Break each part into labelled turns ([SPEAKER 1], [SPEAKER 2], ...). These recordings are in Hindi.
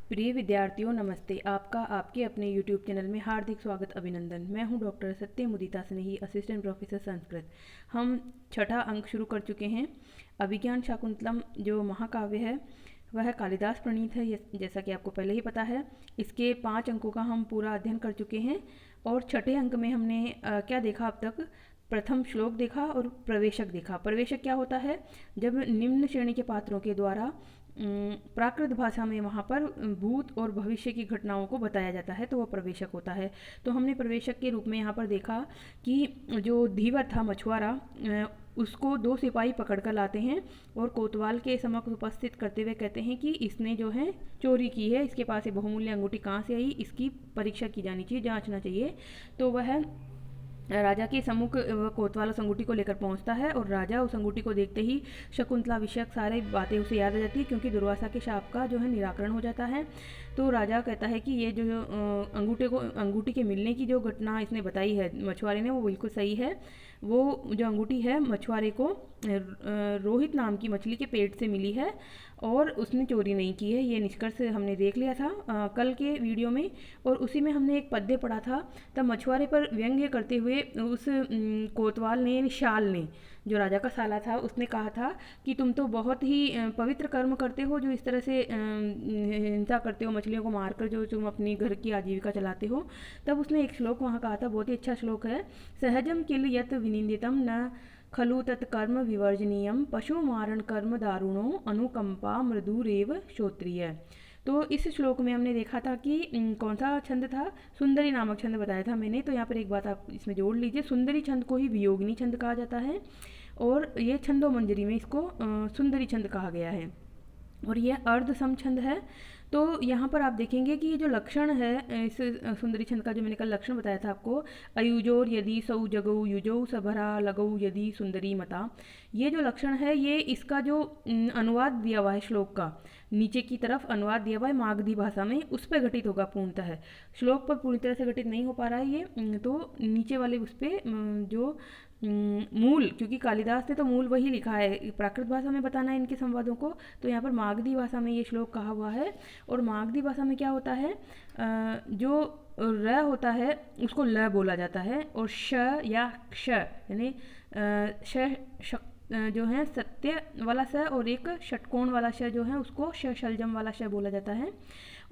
[SPEAKER 1] प्रिय विद्यार्थियों नमस्ते। आपका आपके अपने YouTube चैनल में हार्दिक स्वागत अभिनंदन। मैं हूं डॉक्टर सत्य मुदिता स्नेही, असिस्टेंट प्रोफेसर संस्कृत। हम छठा अंक शुरू कर चुके हैं। अभिज्ञान शाकुंतलम जो महाकाव्य है वह कालिदास प्रणीत है, जैसा कि आपको पहले ही पता है। इसके 5 अंकों का हम पूरा अध्ययन कर चुके हैं और छठे अंक में हमने क्या देखा अब तक। प्रथम श्लोक देखा और प्रवेशक देखा। प्रवेशक क्या होता है? जब निम्न श्रेणी के पात्रों के द्वारा प्राकृत भाषा में वहाँ पर भूत और भविष्य की घटनाओं को बताया जाता है, तो वह प्रवेशक होता है। तो हमने प्रवेशक के रूप में यहाँ पर देखा कि जो धीवर था मछुआरा, उसको 2 सिपाही पकड़ कर लाते हैं और कोतवाल के समक्ष उपस्थित करते हुए कहते हैं कि इसने जो है चोरी की है, इसके पास ये बहुमूल्य अंगूठी कहाँ से आई, इसकी परीक्षा की जानी चाहिए, जांचना चाहिए। तो वह राजा के सम्मुख कोतवाल उस अंगूठी को लेकर पहुंचता है और राजा उस अंगूठी को देखते ही शकुंतला विषयक सारी बातें उसे याद आ जाती है, क्योंकि दुर्वासा के शाप का जो है निराकरण हो जाता है। तो राजा कहता है कि ये जो अंगूठी के मिलने की जो घटना इसने बताई है मछुआरे ने, वो बिल्कुल सही है। वो जो अंगूठी है मछुआरे को रोहित नाम की मछली के पेट से मिली है और उसने चोरी नहीं की है। ये निष्कर्ष हमने देख लिया था कल के वीडियो में, और उसी में हमने एक पद्य पढ़ा था। तब मछुआरे पर व्यंग्य करते हुए उस कोतवाल ने, शाल ने, जो राजा का साला था, उसने कहा था कि तुम तो बहुत ही पवित्र कर्म करते हो, जो इस तरह से हिंसा करते हो, मछलियों को मारकर जो तुम अपनी घर की आजीविका चलाते हो। तब उसने एक श्लोक वहाँ कहा था, बहुत ही अच्छा श्लोक है। सहजम किल यत विनिंदितम न खलु तत्कर्म विवर्जनीयम पशु मारण कर्म दारुणो अनुकंपा मृदुरेव श्रोत्रिय। तो इस श्लोक में हमने देखा था कि कौन सा छंद था, सुंदरी नामक छंद बताया था मैंने। तो यहाँ पर एक बात आप इसमें जोड़ लीजिए, सुंदरी छंद को ही वियोगिनी छंद कहा जाता है और ये छंदो मंजरी में इसको सुंदरी छंद कहा गया है और यह अर्ध सम छंद है। तो यहाँ पर आप देखेंगे कि ये जो लक्षण है इस सुंदरी छंद का, जो मैंने कल लक्षण बताया था आपको, अयुजोर यदि सौ जगौ युजौ सबरा लगौ यदि सुंदरी मता, ये जो लक्षण है ये इसका जो अनुवाद दिया हुआ है श्लोक का, नीचे की तरफ अनुवाद दिया हुआ है मागधी भाषा में, उस पर घटित होगा पूर्णतः। श्लोक पर पूरी तरह से घटित नहीं हो पा रहा है ये, तो नीचे वाले उस पर जो मूल, क्योंकि कालिदास ने तो मूल वही लिखा है, प्राकृत भाषा में बताना है इनके संवादों को, तो यहाँ पर मागधी भाषा में ये श्लोक कहा हुआ है। और मागधी भाषा में क्या होता है, जो र होता है उसको ल बोला जाता है और श या क्ष यानी श जो है सत्य वाला श और एक षटकोण वाला श जो है उसको श शलजम वाला श बोला जाता है।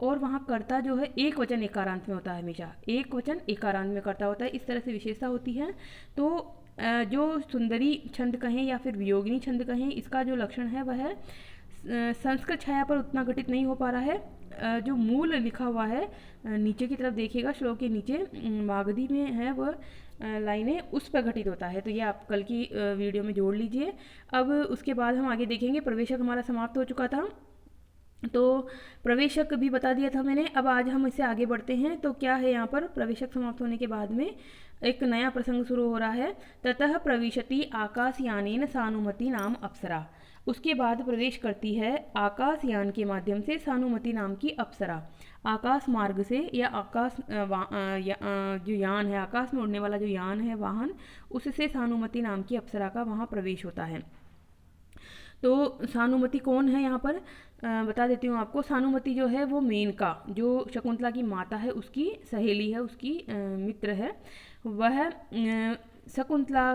[SPEAKER 1] और वहाँ कर्ता जो है एक वचन एकारांत में होता है, हमेशा एक वचन एकारांत में कर्ता होता है, इस तरह से विशेषता होती है। तो जो सुंदरी छंद कहें या फिर वियोगिनी छंद कहें, इसका जो लक्षण है वह संस्कृत छाया पर उतना घटित नहीं हो पा रहा है। जो मूल लिखा हुआ है नीचे की तरफ देखिएगा, श्लोक के नीचे मागधी में है वह लाइनें, उस पर घटित होता है। तो ये आप कल की वीडियो में जोड़ लीजिए। अब उसके बाद हम आगे देखेंगे। प्रवेशक हमारा समाप्त हो चुका था, तो प्रवेशक भी बता दिया था मैंने। अब आज हम इससे आगे बढ़ते हैं। तो क्या है यहाँ पर, प्रवेशक समाप्त होने के बाद में एक नया प्रसंग शुरू हो रहा है। ततः प्रविशति आकाशयानेन सानुमति नाम अप्सरा। उसके बाद प्रवेश करती है आकाशयान के माध्यम से सानुमति नाम की अप्सरा। आकाश मार्ग से या आकाश जो यान है, आकाश में उड़ने वाला जो यान है, वाहन, उससे सानुमति नाम की अप्सरा का वहाँ प्रवेश होता है। तो सानुमति कौन है यहाँ पर, बता देती हूँ आपको। सानुमति जो है वो मेनका, जो शकुंतला की माता है, उसकी सहेली है, उसकी मित्र है। वह शकुंतला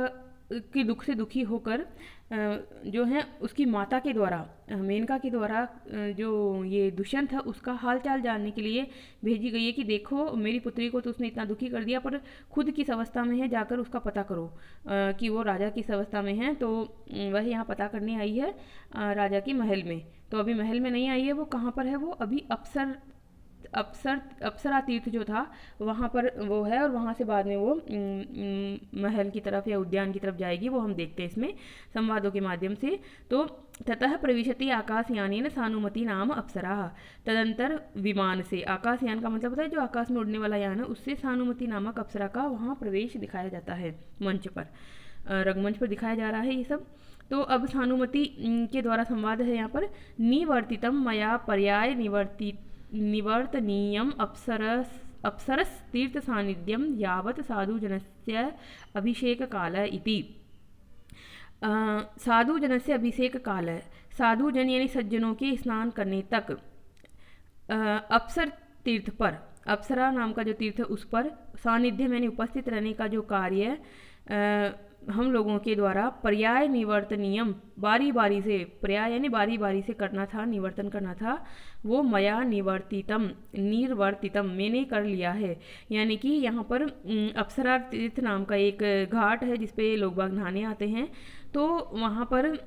[SPEAKER 1] के दुख से दुखी होकर जो है उसकी माता के द्वारा, मेनका के द्वारा, जो ये दुष्यंत है उसका हालचाल जानने के लिए भेजी गई है कि देखो मेरी पुत्री को तो उसने इतना दुखी कर दिया, पर खुद किस अवस्था में है, जाकर उसका पता करो कि वो राजा किस अवस्था में है। तो वह यहाँ पता करने आई है राजा की महल में। तो अभी महल में नहीं आई है, वो कहाँ पर है, वो अभी अप्सरा तीर्थ जो था वहाँ पर वो है, और वहाँ से बाद में वो महल की तरफ या उद्यान की तरफ जाएगी, वो हम देखते हैं इसमें संवादों के माध्यम से। तो ततः प्रविशति आकाशयानेन सानुमति नाम अप्सरा। तदंतर विमान से, आकाशयान का मतलब होता है जो आकाश में उड़ने वाला यान है, उससे सानुमति नामक अप्सरा का वहाँ प्रवेश दिखाया जाता है मंच पर, रंगमंच पर दिखाया जा रहा है ये सब। तो अब सानुमति के द्वारा संवाद है यहाँ पर। निवर्तितम मया पर्याय निवर्तनीयम अप्सरस तीर्थ सानिध्यम यावत साधुजनस्य अभिषेक काल इति। साधुजनस्य अभिषेक काल, साधुजन यानी सज्जनों के स्नान करने तक अप्सर तीर्थ पर, अप्सरा नाम का जो तीर्थ है उस पर सानिध्य यानी उपस्थित रहने का जो कार्य हम लोगों के द्वारा पर्याय निवर्तनियम बारी बारी से, पर्याय यानी बारी बारी से करना था, निवर्तन करना था, वो मया निर्वर्तितम मैंने कर लिया है। यानी कि यहाँ पर अप्सरा तीर्थ नाम का एक घाट है जिसपे लोग बाग नहाने आते हैं। तो वहाँ पर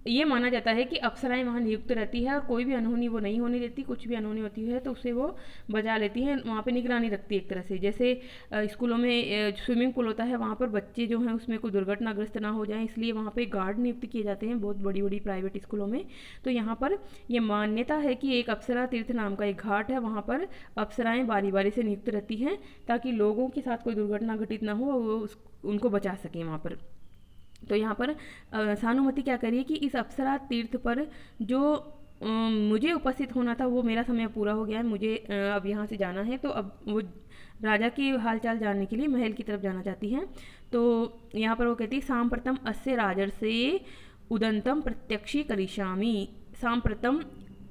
[SPEAKER 1] ये माना जाता है कि अप्सराएं वहाँ नियुक्त रहती है और कोई भी अनहोनी वो नहीं होने देती, कुछ भी अनहोनी होती है तो उसे वो बजा लेती हैं, वहाँ पे निगरानी रखती है एक तरह से। जैसे स्कूलों में स्विमिंग पूल होता है, वहाँ पर बच्चे जो हैं उसमें कोई दुर्घटनाग्रस्त ना हो जाए, इसलिए वहाँ पे गार्ड नियुक्त किए जाते हैं बहुत बड़ी बड़ी प्राइवेट स्कूलों में। तो यहाँ पर ये मान्यता है कि एक अप्सरा तीर्थ नाम का एक घाट है, वहाँ पर अप्सराएँ बारी बारी से नियुक्त रहती हैं ताकि लोगों के साथ कोई दुर्घटना घटित ना हो, वो उनको बचा सकें वहाँ पर। तो यहाँ पर सानुमति क्या करिए कि इस अप्सरा तीर्थ पर जो मुझे उपस्थित होना था वो मेरा समय पूरा हो गया है, मुझे अब यहाँ से जाना है। तो अब वो राजा के हालचाल जानने के लिए महल की तरफ जाना चाहती हैं। तो यहाँ पर वो कहती है सांप्रतम अस्य राजर्षे उदंतम प्रत्यक्षी करिष्यामि। सांप्रतम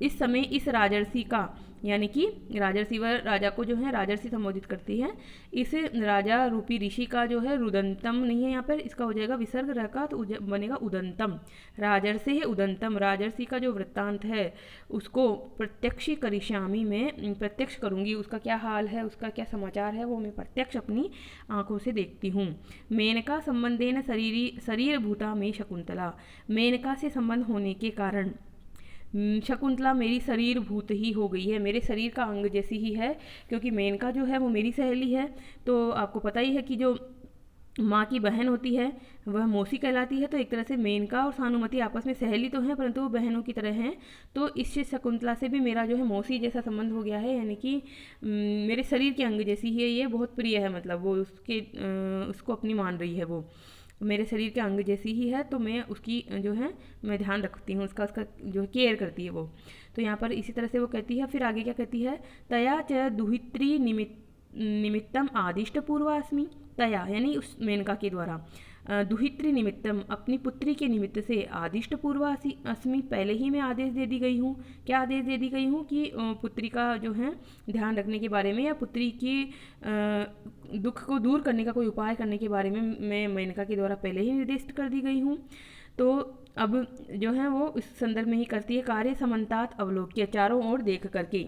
[SPEAKER 1] इस समय इस राजर्षि का, यानी कि राजर्षि व राजा को जो है राजर्षि संबोधित करती है, इस राजा रूपी ऋषि का जो है रुदंतम नहीं है यहाँ पर, इसका हो जाएगा विसर्ग रह का तो बनेगा उदंतम। राजर्षि है उदंतम, राजर्षि का जो वृत्तांत है उसको प्रत्यक्ष करिष्यामि में प्रत्यक्ष करूँगी, उसका क्या हाल है, उसका क्या समाचार है वो मैं प्रत्यक्ष अपनी आंखों से देखती हूँ। मेनका संबंधेन शरीर भूता में शकुंतला, मेनका से संबंध होने के कारण शकुंतला मेरी शरीर भूत ही हो गई है, मेरे शरीर का अंग जैसी ही है, क्योंकि मेनका जो है वो मेरी सहेली है। तो आपको पता ही है कि जो माँ की बहन होती है वह मौसी कहलाती है। तो एक तरह से मेनका और सानुमति आपस में सहेली तो हैं परंतु वो बहनों की तरह हैं। तो इससे शकुंतला से भी मेरा जो है मौसी जैसा संबंध हो गया है, यानी कि मेरे शरीर के अंग जैसी ही है, ये बहुत प्रिय है, मतलब वो उसको अपनी मान रही है, वो मेरे शरीर के अंग जैसी ही है। तो मैं उसकी जो है मैं ध्यान रखती हूँ, उसका जो केयर करती है वो। तो यहाँ पर इसी तरह से वो कहती है, फिर आगे क्या कहती है, तया च दुहित्री निमित्तम आदिष्ट पूर्वास्मि। तया यानी उस मेनका के द्वारा, दुहित्री निमित्तम अपनी पुत्री के निमित्त से, आदिष्ट पूर्वासी अस्मि पहले ही मैं आदेश दे दी गई हूँ। क्या आदेश दे दी गई हूँ कि पुत्री का जो है ध्यान रखने के बारे में या पुत्री की दुख को दूर करने का कोई उपाय करने के बारे में मैं मेनका के द्वारा पहले ही निर्दिष्ट कर दी गई हूँ। तो अब जो है वो इस संदर्भ में ही करती है, कार्य समन्तात अवलोक्य, चारों ओर देख करके,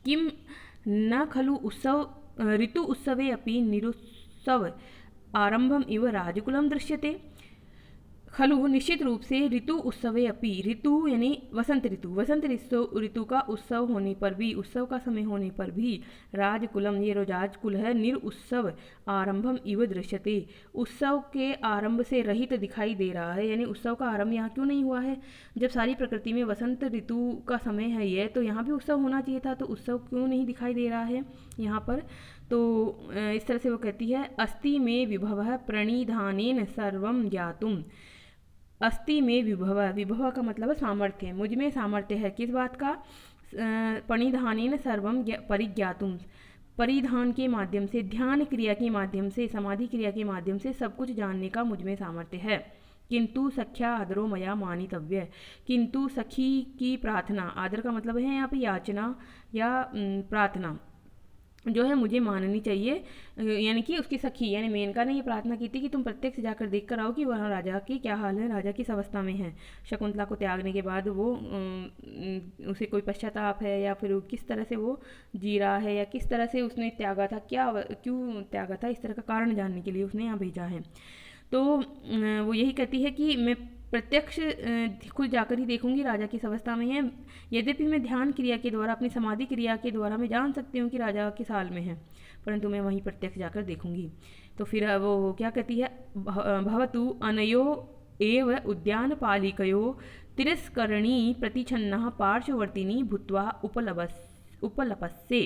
[SPEAKER 1] किम न खलु उत्सव ऋतु उत्सवे अपि निरुत्सव आरंभम इव राजकुलम दृश्यते। खलु निश्चित रूप से, ऋतु उत्सवे अपि, ऋतु यानी वसंत ऋतु का उत्सव होने पर भी, उत्सव का समय होने पर भी, राजकुलम ये राजकुल है, निरुत्सव आरंभम इव दृश्यते उत्सव के आरंभ से रहित दिखाई दे रहा है। यानी उत्सव का आरंभ यहाँ क्यों नहीं हुआ है, जब सारी प्रकृति में वसंत ऋतु का समय है ये, तो यहाँ भी उत्सव होना चाहिए था, तो उत्सव क्यों नहीं दिखाई दे रहा है यहाँ पर। तो इस तरह से वो कहती है, अस्ति में विभव प्रणिधानेन सर्वम ज्ञातुम। अस्ति में विभव का मतलब सामर्थ्य, मुझ में सामर्थ्य है, किस बात का, प्रणिधानेन सर्वम परिज्ञातुम, परिधान के माध्यम से, ध्यान क्रिया के माध्यम से, समाधि क्रिया के माध्यम से सब कुछ जानने का मुझ में सामर्थ्य है। किंतु सख्या आदरो मया मानितव्य, किंतु सखी की प्रार्थना, आदर का मतलब है यहाँ पे याचना या प्रार्थना जो है मुझे माननी चाहिए। यानी कि उसकी सखी यानी मेनका ने ये प्रार्थना की थी कि तुम प्रत्यक्ष जाकर देख कर आओ कि वहाँ राजा की क्या हाल है, राजा किस अवस्था में है। शकुंतला को त्यागने के बाद वो उसे कोई पश्चाताप है या फिर किस तरह से वो जी रहा है या किस तरह से उसने त्यागा था, क्यों त्यागा था, इस तरह का कारण जानने के लिए उसने यहाँ भेजा है। तो वो यही कहती है कि मैं प्रत्यक्ष खुद जाकर ही देखूंगी राजा किस अवस्था में है। यद्यपि मैं ध्यान क्रिया के द्वारा, अपनी समाधि क्रिया के द्वारा मैं जान सकती हूँ कि राजा किस हाल में है, परंतु मैं वहीं प्रत्यक्ष जाकर देखूंगी। तो फिर वो क्या कहती है, भवतु अनयो एव उद्यान पालिकयो तिरस्करणी प्रतिछन्नः पार्श्ववर्तिनी भूत्वा उपलपस्से।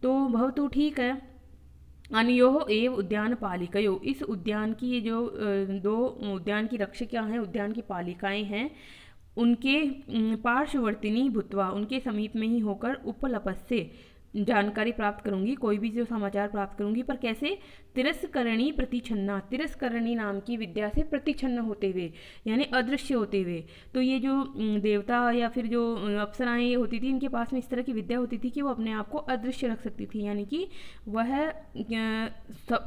[SPEAKER 1] तो भवतु ठीक है, अनयोः एव उद्यान पालिकयो, इस उद्यान की जो दो उद्यान की रक्षिका हैं, उद्यान की पालिकाएं हैं, उनके पार्श्ववर्तिनी भूत्वा, उनके समीप में ही होकर उपलपस्से जानकारी प्राप्त करूंगी, कोई भी जो समाचार प्राप्त करूंगी, पर कैसे? तिरस्करणी प्रतिछन्ना, तिरस्करणी नाम की विद्या से प्रतिछन्न होते हुए, यानी अदृश्य होते हुए। तो ये जो देवता या फिर जो अप्सराएं ये होती थी, इनके पास में इस तरह की विद्या होती थी कि वो अपने आप को अदृश्य रख सकती थी, यानी कि वह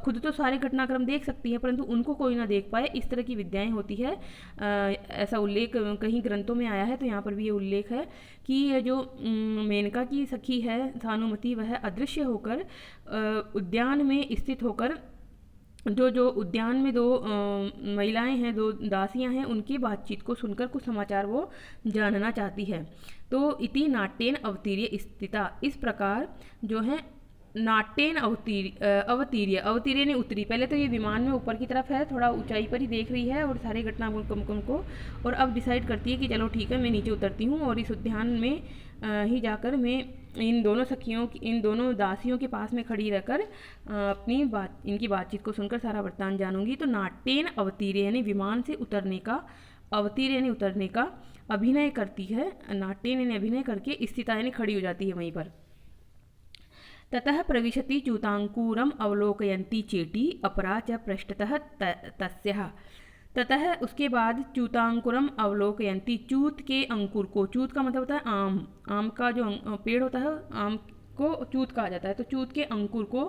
[SPEAKER 1] खुद तो सारे घटनाक्रम देख सकती है परंतु उनको कोई ना देख पाए, इस तरह की विद्याएं होती है। ऐसा उल्लेख कहीं ग्रंथों में आया है, तो यहाँ पर भी ये उल्लेख है कि ये जो मेनका की सखी है सानुमति, वह अदृश्य होकर उद्यान में स्थित होकर जो उद्यान में दो महिलाएं हैं, दो दासियां हैं, उनकी बातचीत को सुनकर कुछ समाचार वो जानना चाहती है। तो इति नाट्येन अवतीर्य स्थिता, इस प्रकार जो है नाट्येन अवतीर्य ने उतरी। पहले तो ये विमान में ऊपर की तरफ है, थोड़ा ऊंचाई पर ही देख रही है और सारे घटनाक्रम को, और अब डिसाइड करती है कि चलो ठीक है मैं नीचे उतरती हूँ और इस उद्यान में ही जाकर मैं इन दोनों सखियों की, इन दोनों दासियों के पास में खड़ी रहकर इनकी बातचीत को सुनकर सारा वृत्तांत जानूंगी। तो नाट्येन अवतीर्य यानी विमान से उतरने का, अवतीर्य यानी उतरने का अभिनय करती है, नाट्येन यानी अभिनय करके, स्थिता यानी खड़ी हो जाती है वहीं पर। ततः प्रविशति च्यूतांकुरम अवलोकयन्ती चेटी अपरा च पृष्ठतः तस्याः। ततः उसके बाद च्यूतांकुरम अवलोकयन्ती, च्यूत के अंकुर को, च्यूत का मतलब होता है आम, आम का जो पेड़ होता है आम को च्यूत कहा जाता है। तो च्यूत के अंकुर को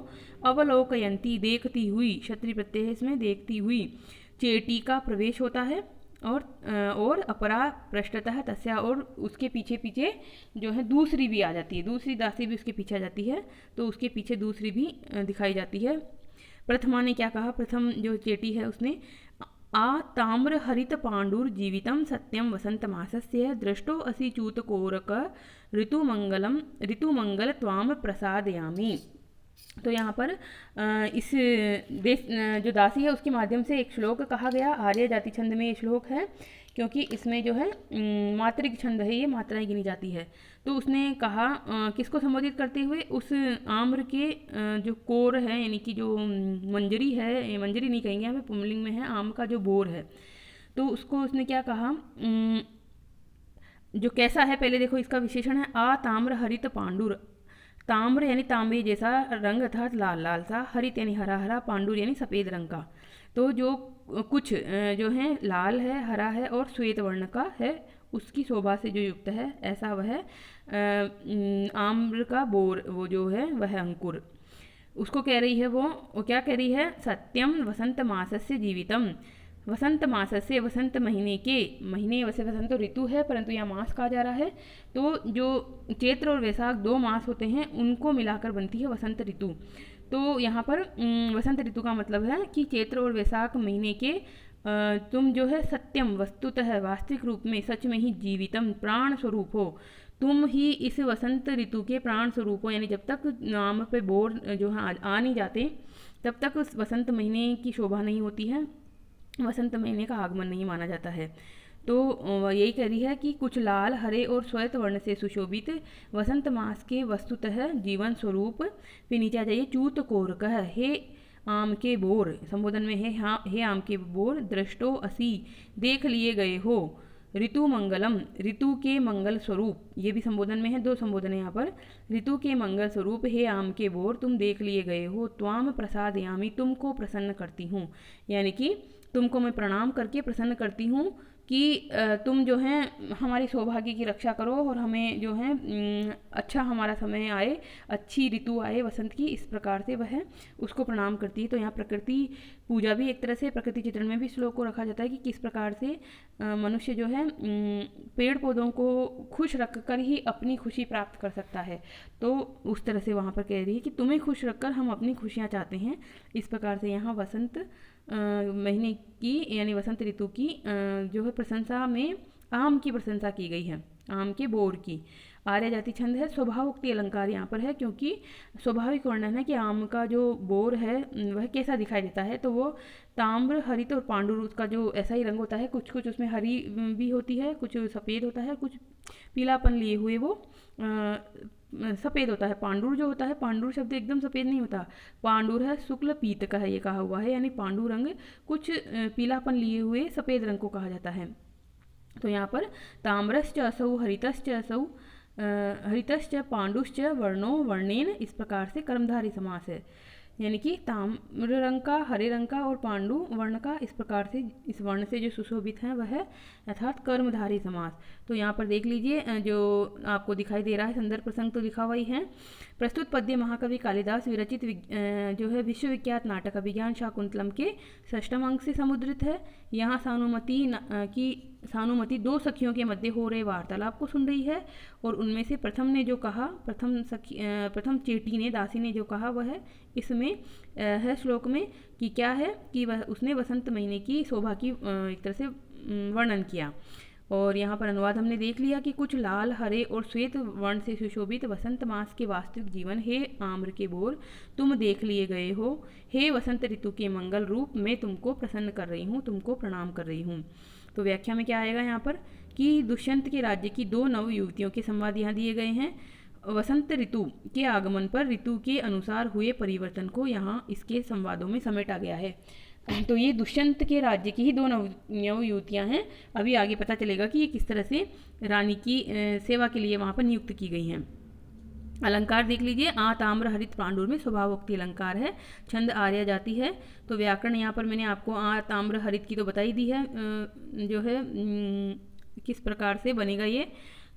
[SPEAKER 1] अवलोकयन्ती देखती हुई, क्षत्रिय प्रत्यय है इसमें, देखती हुई, चेटी का प्रवेश होता है और अपरा पृष्ठतः तस्या, और उसके पीछे पीछे जो है दूसरी भी आ जाती है, दूसरी दासी भी उसके पीछे आ जाती है, तो उसके पीछे दूसरी भी दिखाई जाती है। प्रथमा ने क्या कहा? प्रथम जो चेटी है उसने आ ताम्र हरित पांडुर जीवितम सत्यम वसंत मासस्य दृष्टो असि च्यूतकोरक ऋतुमंगल त्वाम प्रसादयामि। तो यहाँ पर इस जो दासी है उसके माध्यम से एक श्लोक कहा गया, आर्य जाति छंद में ये श्लोक है, क्योंकि इसमें जो है मात्रिक छंद है, ये मात्राएं गिनी जाती है। तो उसने कहा किसको संबोधित करते हुए? उस आम्र के जो कोर है, यानी कि जो मंजरी है, मंजरी नहीं कहेंगे हमें, पुंलिंग में है, आम का जो बोर है, तो उसको उसने क्या कहा, जो कैसा है, पहले देखो इसका विशेषण है आ ताम्र हरित पांडुर। ताम्र यानी तांबे जैसा रंग अर्थात लाल लाल सा, हरित यानी हरा हरा, पांडुर यानी सफ़ेद रंग का। तो जो कुछ जो है लाल है, हरा है और श्वेत वर्ण का है, उसकी शोभा से जो युक्त है, ऐसा वह आम्र का बोर, वो जो है वह अंकुर, उसको कह रही है वो क्या कह रही है? सत्यम वसंत मासस्य जीवितम, वसंत मास से, वसंत महीने के, महीने वैसे वसंत तो ऋतु है परंतु यहाँ मास कहा जा रहा है, तो जो चैत्र और वैशाख 2 मास होते हैं उनको मिलाकर बनती है वसंत ऋतु। तो यहाँ पर वसंत ऋतु का मतलब है कि चैत्र और वैशाख महीने के तुम जो है सत्यम, वस्तुतः वास्तविक रूप में, सच में ही जीवितम, प्राण स्वरूप हो, तुम ही इस वसंत ऋतु के प्राण स्वरूप हो। यानी जब तक नाम पे बोर जो है आ नहीं जाते तब तक उस वसंत महीने की शोभा नहीं होती है, वसंत महीने का आगमन नहीं माना जाता है। तो यही कह रही है कि कुछ लाल, हरे और श्वेत वर्ण से सुशोभित वसंत मास के वस्तुतः जीवन स्वरूप, फिर नीचे आ जाइए, च्यूत कोरकः, हे आम के बोर, संबोधन में है हाँ, हे आम के बोर, दृष्टो असि, देख लिए गए हो, ऋतु मंगलम, ऋतु के मंगल स्वरूप, ये भी संबोधन में है, 2 संबोधन है यहाँ पर, ऋतु के मंगल स्वरूप, हे आम के बोर, तुम देख लिए गए हो, त्वाम प्रसादयामि, तुमको प्रसन्न करती हूँ, यानी कि तुमको मैं प्रणाम करके प्रसन्न करती हूँ कि तुम जो है हमारी सौभाग्य की रक्षा करो और हमें जो है अच्छा हमारा समय आए, अच्छी ऋतु आए वसंत की, इस प्रकार से वह उसको प्रणाम करती है। तो यहाँ प्रकृति पूजा भी एक तरह से, प्रकृति चित्रण में भी श्लोक को रखा जाता है कि किस प्रकार से मनुष्य जो है पेड़ पौधों को खुश रख कर ही अपनी खुशी प्राप्त कर सकता है। तो उस तरह से वहाँ पर कह रही है कि तुम्हें खुश रखकर हम अपनी खुशियाँ चाहते हैं। इस प्रकार से यहाँ वसंत महीने की यानी वसंत ऋतु की जो है प्रशंसा में आम की प्रशंसा की गई है, आम के बोर की। आर्य जाति छंद है, स्वभावोक्ति अलंकार यहाँ पर है, क्योंकि स्वाभाविक वर्णन है कि आम का जो बोर है वह कैसा दिखाई देता है। तो वो ताम्र, हरित और पांडुर, उसका जो ऐसा ही रंग होता है, कुछ कुछ उसमें हरी भी होती है, कुछ सफ़ेद होता है, कुछ पीलापन लिए हुए वो सफ़ेद होता है। पांडुर जो होता है, पांडुर शब्द एकदम सफ़ेद नहीं होता, पांडुर है शुक्ल पीत का है, ये कहा हुआ है, यानी पांडु रंग कुछ पीलापन लिए हुए सफ़ेद रंग को कहा जाता है। तो यहाँ पर ताम्रश्च असौ, हरितश्च असौ, हरितश्च पांडुश्च वर्णो वर्णेन, इस प्रकार से कर्मधारी समास है। यानी कि ताम्र रंग का, हरे रंग का और पांडु वर्ण का, इस प्रकार से इस वर्ण से जो सुशोभित है वह है अर्थात कर्मधारी समास। तो यहाँ पर देख लीजिए जो आपको दिखाई दे रहा है संदर्भ प्रसंग तो लिखा हुआ ही है। प्रस्तुत पद्य महाकवि कालिदास विरचित जो है विश्वविख्यात नाटक अभिज्ञान शाकुंतलम के 6वें अंक से समुद्रित है। यहाँ सानुमति दो सखियों के मध्य हो रहे वार्तालाप को सुन रही है और उनमें से प्रथम ने जो कहा, प्रथम चेटी ने, दासी ने जो कहा वह इसमें है श्लोक में कि क्या है कि वह उसने वसंत महीने की शोभा की एक तरह से वर्णन किया। और यहाँ पर अनुवाद हमने देख लिया कि कुछ लाल, हरे और श्वेत वर्ण से सुशोभित वसंत मास के वास्तविक जीवन, हे आम्र के बोर तुम देख लिए गए हो, हे वसंत ऋतु के मंगल रूप, मैं तुमको प्रसन्न कर रही हूँ, तुमको प्रणाम कर रही हूँ। तो व्याख्या में क्या आएगा यहाँ पर कि दुष्यंत के राज्य की दो नव युवतियों के संवाद यहाँ दिए गए हैं। वसंत ऋतु के आगमन पर ऋतु के अनुसार हुए परिवर्तन को यहाँ इसके संवादों में समेटा गया है। तो ये दुष्यंत के राज्य की ही दो नव युवतियाँ हैं। अभी आगे पता चलेगा कि ये किस तरह से रानी की सेवा के लिए वहाँ पर नियुक्त की गई हैं। अलंकार देख लीजिए, आ ताम्र हरित पांडुर में स्वभावोक्ति अलंकार है, छंद आर्या जाती है। तो व्याकरण यहाँ पर मैंने आपको आ ताम्र हरित की तो बताई दी है, जो है किस प्रकार से बनेगा ये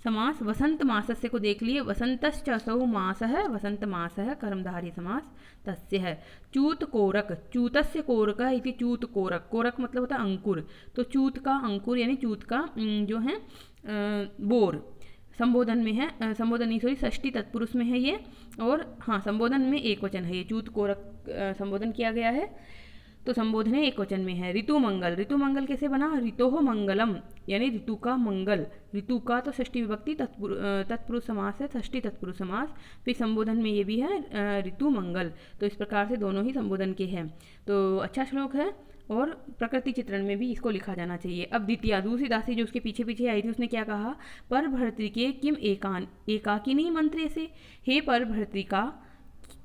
[SPEAKER 1] समास। वसंत मासस्य को देख लिए, वसंतश्च असौ मासः, वसंत मासः कर्मधारी समास तस्य है। चूत कोरक, चूतस्य कोरक इति चूत कोरक, कोरक मतलब होता है अंकुर, तो चूत का अंकुर यानी चूत का जो है बोर संबोधन में है, संबोधन नहीं सॉरी षष्ठी तत्पुरुष में है ये, और हाँ संबोधन में एक वचन है ये, चूत कोरक संबोधन किया गया है तो संबोधन एक वचन में है। ऋतु मंगल, ऋतु मंगल कैसे बना, ऋतोः मंगलम यानी ऋतु का मंगल, ऋतु का तो षष्ठी विभक्ति तत्पुरुष समास है, षष्ठी तत्पुरुष समास, फिर संबोधन में ये भी है ऋतु मंगल। तो इस प्रकार से दोनों ही संबोधन के हैं। तो अच्छा श्लोक है और प्रकृति चित्रण में भी इसको लिखा जाना चाहिए। अब द्वितीया, दूसरी दासी जो उसके पीछे पीछे आई थी उसने क्या कहा, पर भर्तृके किम एकाकिनी मंत्रे से, हे पर भर्तृका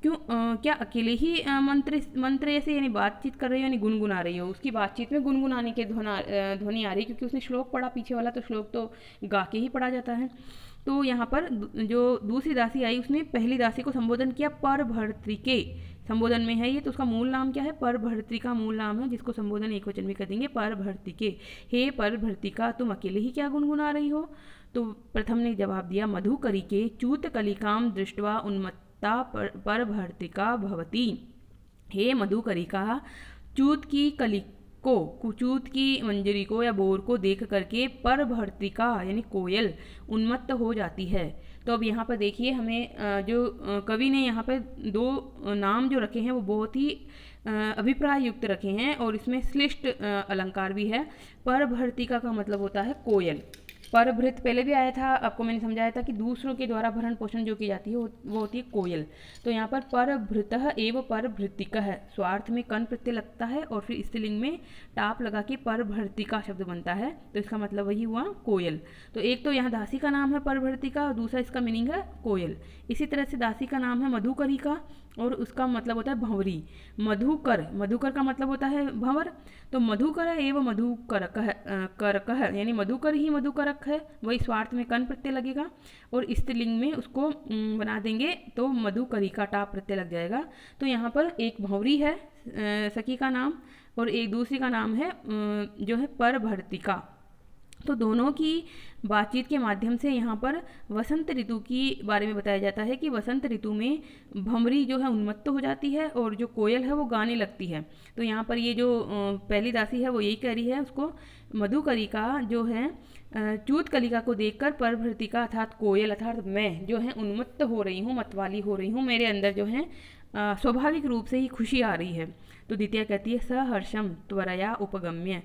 [SPEAKER 1] क्यों क्या अकेले ही मंत्र ऐसे यानी बातचीत कर रही हो यानी गुनगुना रही हो। उसकी बातचीत में गुनगुनाने के ध्वनि आ रही है क्योंकि उसने श्लोक पढ़ा पीछे वाला, तो श्लोक तो गा के ही पढ़ा जाता है। तो यहाँ पर जो दूसरी दासी आई उसने पहली दासी को संबोधन किया पर भर्तृके, संबोधन में है ये, तो उसका मूल नाम क्या है, पर भर्तृका मूल नाम है, जिसको संबोधन एक वचन में कर देंगे पर भर्तृके। हे पर भर्तृका तुम अकेले ही क्या गुनगुना रही हो। तो प्रथम ने जवाब दिया, मधुकरिके च्यूत कलिकाम दृष्ट्वा उन्मत्ता पर भर्तृका भवती। हे मधुकरिका च्यूत की कली को, कुचूत की मंजरी को या बोर को देख करके पर भर्तृका यानी कोयल उन्मत्त हो जाती है। तो अब यहाँ पर देखिए हमें जो कवि ने यहाँ पर दो नाम जो रखे हैं वो बहुत ही अभिप्राय युक्त रखे हैं और इसमें श्लिष्ट अलंकार भी है। पर भर्तृका का मतलब होता है कोयल। परभृत पहले भी आया था, आपको मैंने समझाया था कि दूसरों के द्वारा भरण पोषण जो की जाती है वो होती है कोयल। तो यहाँ पर परभृतः एवं परभृतिकः स्वार्थ में कन प्रत्यय लगता है और फिर स्त्रीलिंग में टाप लगा के परभर्तिका शब्द बनता है, तो इसका मतलब वही हुआ कोयल। तो एक तो यहाँ दासी का नाम है परभर्तिका और दूसरा इसका मीनिंग है कोयल। इसी तरह से दासी का नाम है मधुकरिका और उसका मतलब होता है भंवरी। मधुकर, मधुकर का मतलब होता है भंवर, तो मधुकर एवं मधुकरकः यानी मधुकर ही मधुकरक है, वही स्वार्थ में कन प्रत्यय लगेगा और स्त्रीलिंग में उसको बना देंगे तो मधुकरिका टाप प्रत्यय लग जाएगा। तो यहाँ पर एक भंवरी है सखी का नाम और एक दूसरी का नाम है जो है परभर्तिका। तो दोनों की बातचीत के माध्यम से यहाँ पर वसंत ऋतु की बारे में बताया जाता है कि वसंत ऋतु में भंवरी जो है उन्मत्त हो जाती है और जो कोयल है वो गाने लगती है। तो यहाँ पर ये जो पहली दासी है वो यही कह रही है उसको, मधुकरिका जो है च्यूत कलिका को देखकर परभर्तिका अर्थात कोयल अर्थात मैं जो है उन्मत्त हो रही हूँ, मतवाली हो रही हूँ, मेरे अंदर जो है स्वाभाविक रूप से ही खुशी आ रही है। तो द्वितीय कहती है सहर्षम त्वरया उपगम्य,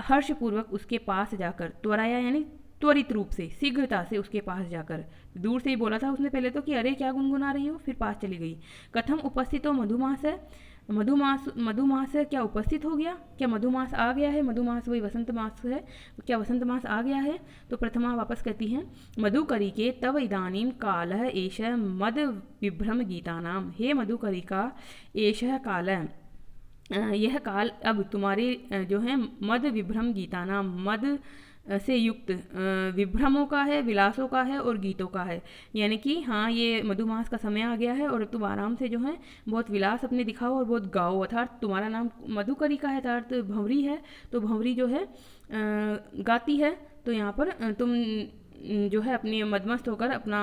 [SPEAKER 1] हर्षपूर्वक उसके पास जाकर, त्वरया यानी त्वरित रूप से, शीघ्रता से उसके पास जाकर। दूर से ही बोला था उसने पहले तो कि अरे क्या गुनगुना रही हो, फिर पास चली गई। कथम उपस्थित हो मधुमास है, मधुमास है क्या उपस्थित हो गया, क्या मधुमास आ गया है, मधुमास वही वसंत मास है, क्या वसंत मास आ गया है। तो प्रथमा वापस कहती हैं मधुकरिके तव इदानीम कालः एषः मद विभ्रम गीतानाम, हे मधुकरिका एषः कालः यह काल अब तुम्हारे जो है मद विभ्रम गीता नाम, मद से युक्त विभ्रमों का है, विलासों का है और गीतों का है। यानी कि हाँ, ये मधुमास का समय आ गया है और तुम आराम से जो है बहुत विलास अपने दिखाओ और बहुत गाओ। अर्थात तुम्हारा नाम मधुकरी का है, अर्थात भंवरी है, तो भंवरी जो है गाती है। तो यहाँ पर तुम जो है अपनी मदमस्त होकर अपना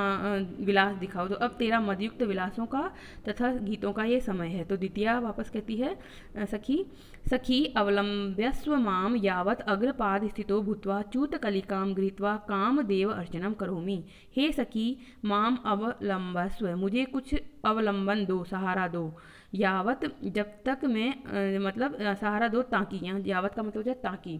[SPEAKER 1] विलास दिखाओ। तो अब तेरा मदयुक्त विलासों का तथा गीतों का ये समय है। तो द्वितीया वापस कहती है सखी सखी अवलंब्यस्व माम यावत अग्रपाद स्थितो भूत्वा च्यूतकलिकां गृहीत्वा कामदेव अर्चनम करोमि। हे सखी माम अवलंबस्व, मुझे कुछ अवलंबन दो, सहारा दो। यावत, जब तक मैं मतलब सहारा दो, ताकि, यहाँ यावत का मतलब है ताकि।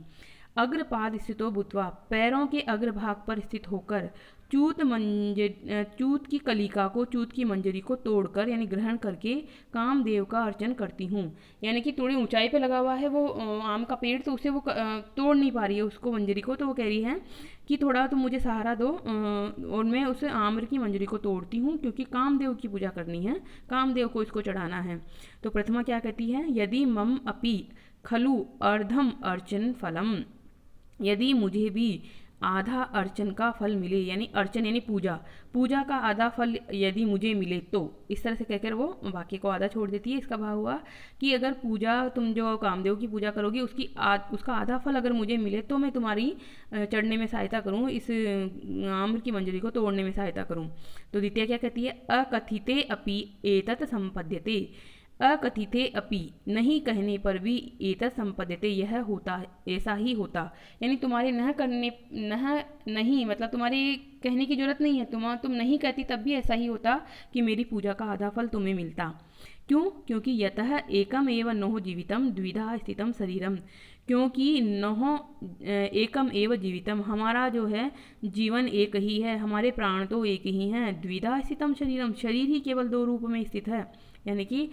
[SPEAKER 1] अग्रपाद स्थितो भूत्वा, पैरों के अग्रभाग पर स्थित होकर, च्यूत की कलिका को, च्यूत की मंजरी को तोड़कर यानी ग्रहण करके कामदेव का अर्चन करती हूँ। यानी कि थोड़ी ऊंचाई पे लगा हुआ है वो आम का पेड़, तो उसे वो तोड़ नहीं पा रही है उसको, मंजरी को। तो वो कह रही है कि थोड़ा तुम मुझे सहारा दो और मैं उस आम्र की मंजरी को तोड़ती हूँ, क्योंकि कामदेव की पूजा करनी है, कामदेव को इसको चढ़ाना है। तो प्रथमा क्या कहती है, यदि मम अपि खलु अर्धम अर्चन फलम, यदि मुझे भी आधा अर्चन का फल मिले, यानी अर्चन यानी पूजा, पूजा का आधा फल यदि मुझे मिले तो, इस तरह से कहकर वो वाक्य को आधा छोड़ देती है। इसका भाव हुआ कि अगर पूजा, तुम जो कामदेव की पूजा करोगी उसका आधा फल अगर मुझे मिले तो मैं तुम्हारी चढ़ने में सहायता करूँ, इस आम्र की मंजरी को तोड़ने में सहायता करूँ। तो द्वितीय क्या कहती है, अकथिते अपि एतत् संपद्यते, अकथिते अपि, नहीं कहने पर भी, एतत् संपद्यते, यह होता, ऐसा ही होता। यानी तुम्हारे न करने, नहीं मतलब तुम्हारे कहने की जरूरत नहीं है, तुम नहीं कहती तब भी ऐसा ही होता कि मेरी पूजा का आधा फल तुम्हें मिलता। क्यों? क्योंकि यतः एकम एव नोह जीवितम द्विधा स्थितम शरीरम, क्योंकि नोह एकम एव जीवितम, हमारा जो है जीवन एक ही है, हमारे प्राण तो एक ही हैं। द्विधा स्थितम शरीरम, शरीर ही केवल दो रूप में स्थित है, यानी कि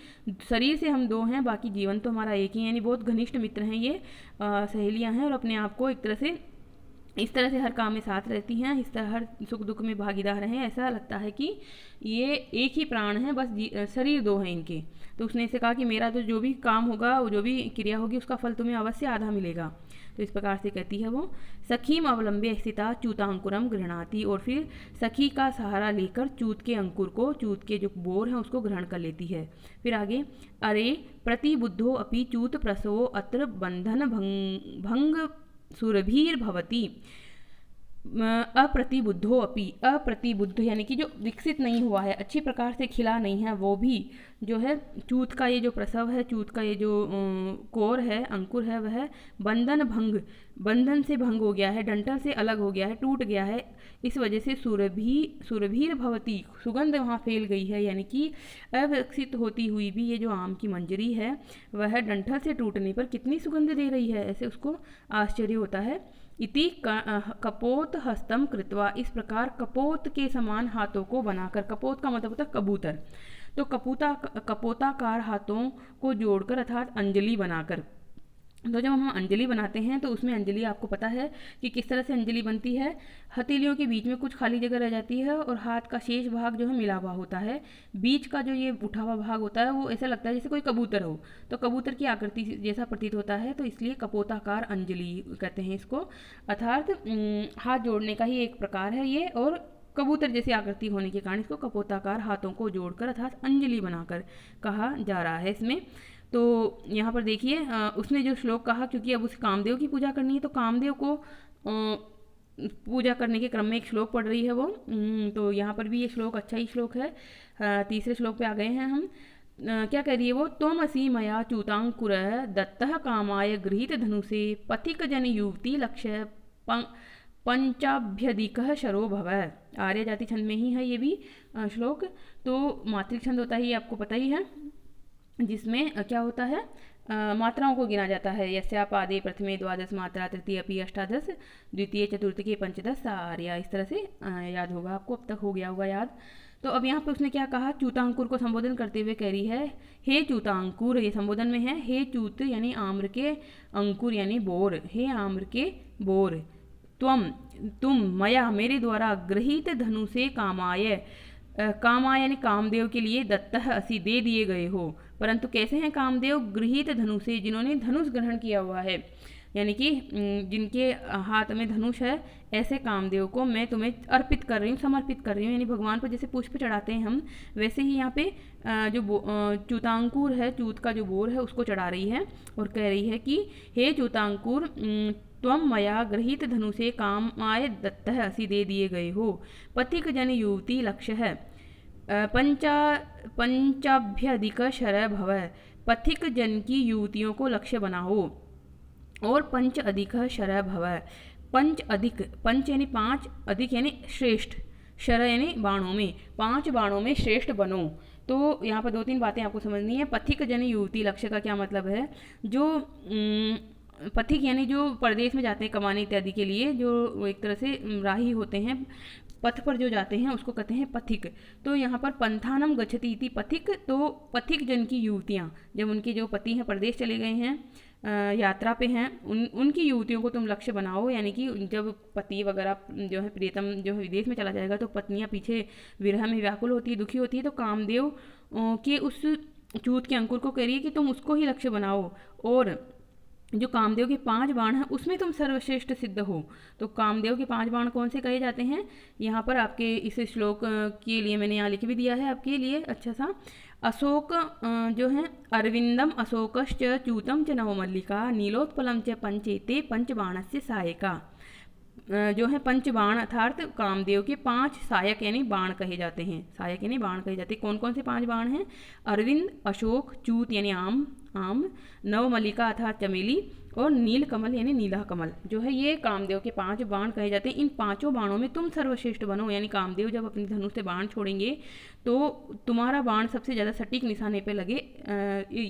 [SPEAKER 1] शरीर से हम दो हैं, बाकी जीवन तो हमारा एक ही। यानी बहुत घनिष्ठ मित्र हैं ये, सहेलियां हैं, और अपने आप को एक तरह से इस तरह से हर काम में साथ रहती हैं, इस तरह हर सुख दुख में भागीदार हैं। ऐसा लगता है कि ये एक ही प्राण है, बस शरीर दो हैं इनके। तो उसने इसे कहा कि मेरा तो जो भी काम होगा, जो भी क्रिया होगी, उसका फल तुम्हें अवश्य आधा मिलेगा। तो इस प्रकार से कहती है वो। सखीम अवलंब्य स्थिता च्यूतांकुरम गृहणाति, और फिर सखी का सहारा लेकर च्यूत के अंकुर को, च्यूत के जो बोर हैं उसको ग्रहण कर लेती है। फिर आगे, अरे प्रतिबुद्धो अपि च्यूत प्रसवो अत्र बंधन भंग सुरभीर भवती, अप्रतिबुद्धो अपि, अप्रतिबुद्ध यानी कि जो विकसित नहीं हुआ है, अच्छी प्रकार से खिला नहीं है, वो भी जो है च्यूत का ये जो प्रसव है, च्यूत का ये जो कोर है, अंकुर है, वह बंधन भंग, बंधन से भंग हो गया है, डंठल से अलग हो गया है, टूट गया है। इस वजह से सुरभीर भवती, सुगंध वहाँ फैल गई है। यानी कि अविकसित होती हुई भी ये जो आम की मंजरी है वह डंठल से टूटने पर कितनी सुगंध दे रही है, ऐसे उसको आश्चर्य होता है। इति कपोत हस्तम कृत्वा, इस प्रकार कपोत के समान हाथों को बनाकर, कपोत का मतलब होता है कबूतर, तो कपोताकार हाथों को जोड़कर अर्थात अंजलि बनाकर। तो जब हम अंजलि बनाते हैं तो उसमें अंजलि, आपको पता है कि किस तरह से अंजलि बनती है, हथेलियों के बीच में कुछ खाली जगह रह जाती है और हाथ का शेष भाग जो है मिला हुआ होता है, बीच का जो ये उठा हुआ भाग होता है वो ऐसा लगता है जैसे कोई कबूतर हो, तो कबूतर की आकृति जैसा प्रतीत होता है, तो इसलिए कपोताकार अंजलि कहते हैं इसको। अर्थात हाथ जोड़ने का ही एक प्रकार है ये, और कबूतर जैसी आकृति होने के कारण इसको कपोताकार हाथों को जोड़कर अर्थात अंजलि बनाकर कहा जा रहा है इसमें। तो यहाँ पर देखिए उसने जो श्लोक कहा, क्योंकि अब उसे कामदेव की पूजा करनी है, तो कामदेव को पूजा करने के क्रम में एक श्लोक पढ़ रही है वो। तो यहाँ पर भी ये श्लोक अच्छा ही श्लोक है। तीसरे श्लोक पे आ गए हैं हम। क्या कह रही है वो, त्वमसि मया च्यूतांकुर दत्तः कामाय गृहीत धनुषे पथिक जन युवती लक्ष्य पंचाभ्यधिकः शरो भव। आर्य जाति छंद में ही है ये भी श्लोक। तो मात्रिक छंद होता है, ये आपको पता ही है, जिसमें क्या होता है, मात्राओं को गिना जाता है। यस्यापादे प्रथमे द्वादश मात्रा, तृतीय अपि अष्टादश, द्वितीय चतुर्थ के पंचदश आर्या, इस तरह से याद होगा आपको, अब तक हो गया होगा याद। तो अब यहाँ पे उसने क्या कहा, च्यूतांकुर को संबोधन करते हुए कह रही है, हे च्यूतांकुर, ये संबोधन में है, हे च्यूत यानी आम्र के अंकुर यानी बोर, हे आम्र के बोर, तुम मया मेरे द्वारा गृहीत धनु से कामाय, कामाय यानी कामदेव के लिए, दत्तः असी दे दिए गए हो। परंतु कैसे हैं कामदेव, गृहीत धनु से, जिन्होंने धनुष ग्रहण किया हुआ है। यानी कि जिनके हाथ में धनुष है ऐसे कामदेव को मैं तुम्हें अर्पित कर रही हूँ, समर्पित कर रही हूँ। यानी भगवान पर जैसे पुष्प चढ़ाते हैं हम, वैसे ही यहाँ पे च्यूतांकुर है, च्यूत का जो बोर है उसको चढ़ा रही है और कह रही है कि हे च्यूतांकुर, त्वम मया गृहीत धनुषे कामाय दत्तः असि दे दिए गए हो। पथिक जन युवती लक्ष्य है पंचाभ्यधिक शरय भव। पथिक जन की युवतियों को लक्ष्य बनाओ और पंच अधिक शरय भव। पंच अधिक, पंच यानी 5, अधिक यानी श्रेष्ठ, शरय यानी बाणों में, 5 बाणों में श्रेष्ठ बनो। तो यहाँ पर 2-3 बातें आपको समझनी है। पथिक जन युवती लक्ष्य का क्या मतलब है? जो पथिक यानी जो परदेश में जाते हैं कमाने इत्यादि के लिए, जो एक तरह से राही होते हैं, पथ पर जो जाते हैं उसको कहते हैं पथिक। तो यहाँ पर पंथानम गच्छति इति पथिक, तो पथिक जन की युवतियाँ, जब उनके जो पति हैं परदेश चले गए हैं, यात्रा पे हैं, उनकी युवतियों को तुम लक्ष्य बनाओ। यानी कि जब पति वगैरह जो है प्रियतम जो है विदेश में चला जाएगा तो पत्नियां पीछे विरह में व्याकुल होती है, दुखी होती है। तो कामदेव के उस चूत के अंकुर को कह रही है कि तुम उसको ही लक्ष्य बनाओ और जो कामदेव के 5 बाण हैं उसमें तुम सर्वश्रेष्ठ सिद्ध हो। तो कामदेव के 5 बाण कौन से कहे जाते हैं? यहाँ पर आपके इस श्लोक के लिए मैंने यहाँ लिख भी दिया है आपके लिए अच्छा सा। अशोक जो है अरविंदम अशोकश्च च्यूतम च नवमल्लिका नीलोत्पलम च पंचेते पंचबाणस्य सहायका। जो है पंचबाण अर्थात कामदेव के 5 सहायक यानी बाण कहे जाते हैं। सहायक यानी बाण कहे जाते हैं। कौन कौन से 5 बाण हैं? अरविंद, अशोक, च्यूत यानी आम, नवमल्लिका अर्थात चमेली और नील कमल यानी नीला कमल, जो है ये कामदेव के 5 बाण कहे जाते हैं। इन 5 बाणों में तुम सर्वश्रेष्ठ बनो। यानी कामदेव जब अपनी धनुष से बाण छोड़ेंगे तो तुम्हारा बाण सबसे ज़्यादा सटीक निशाने पे लगे,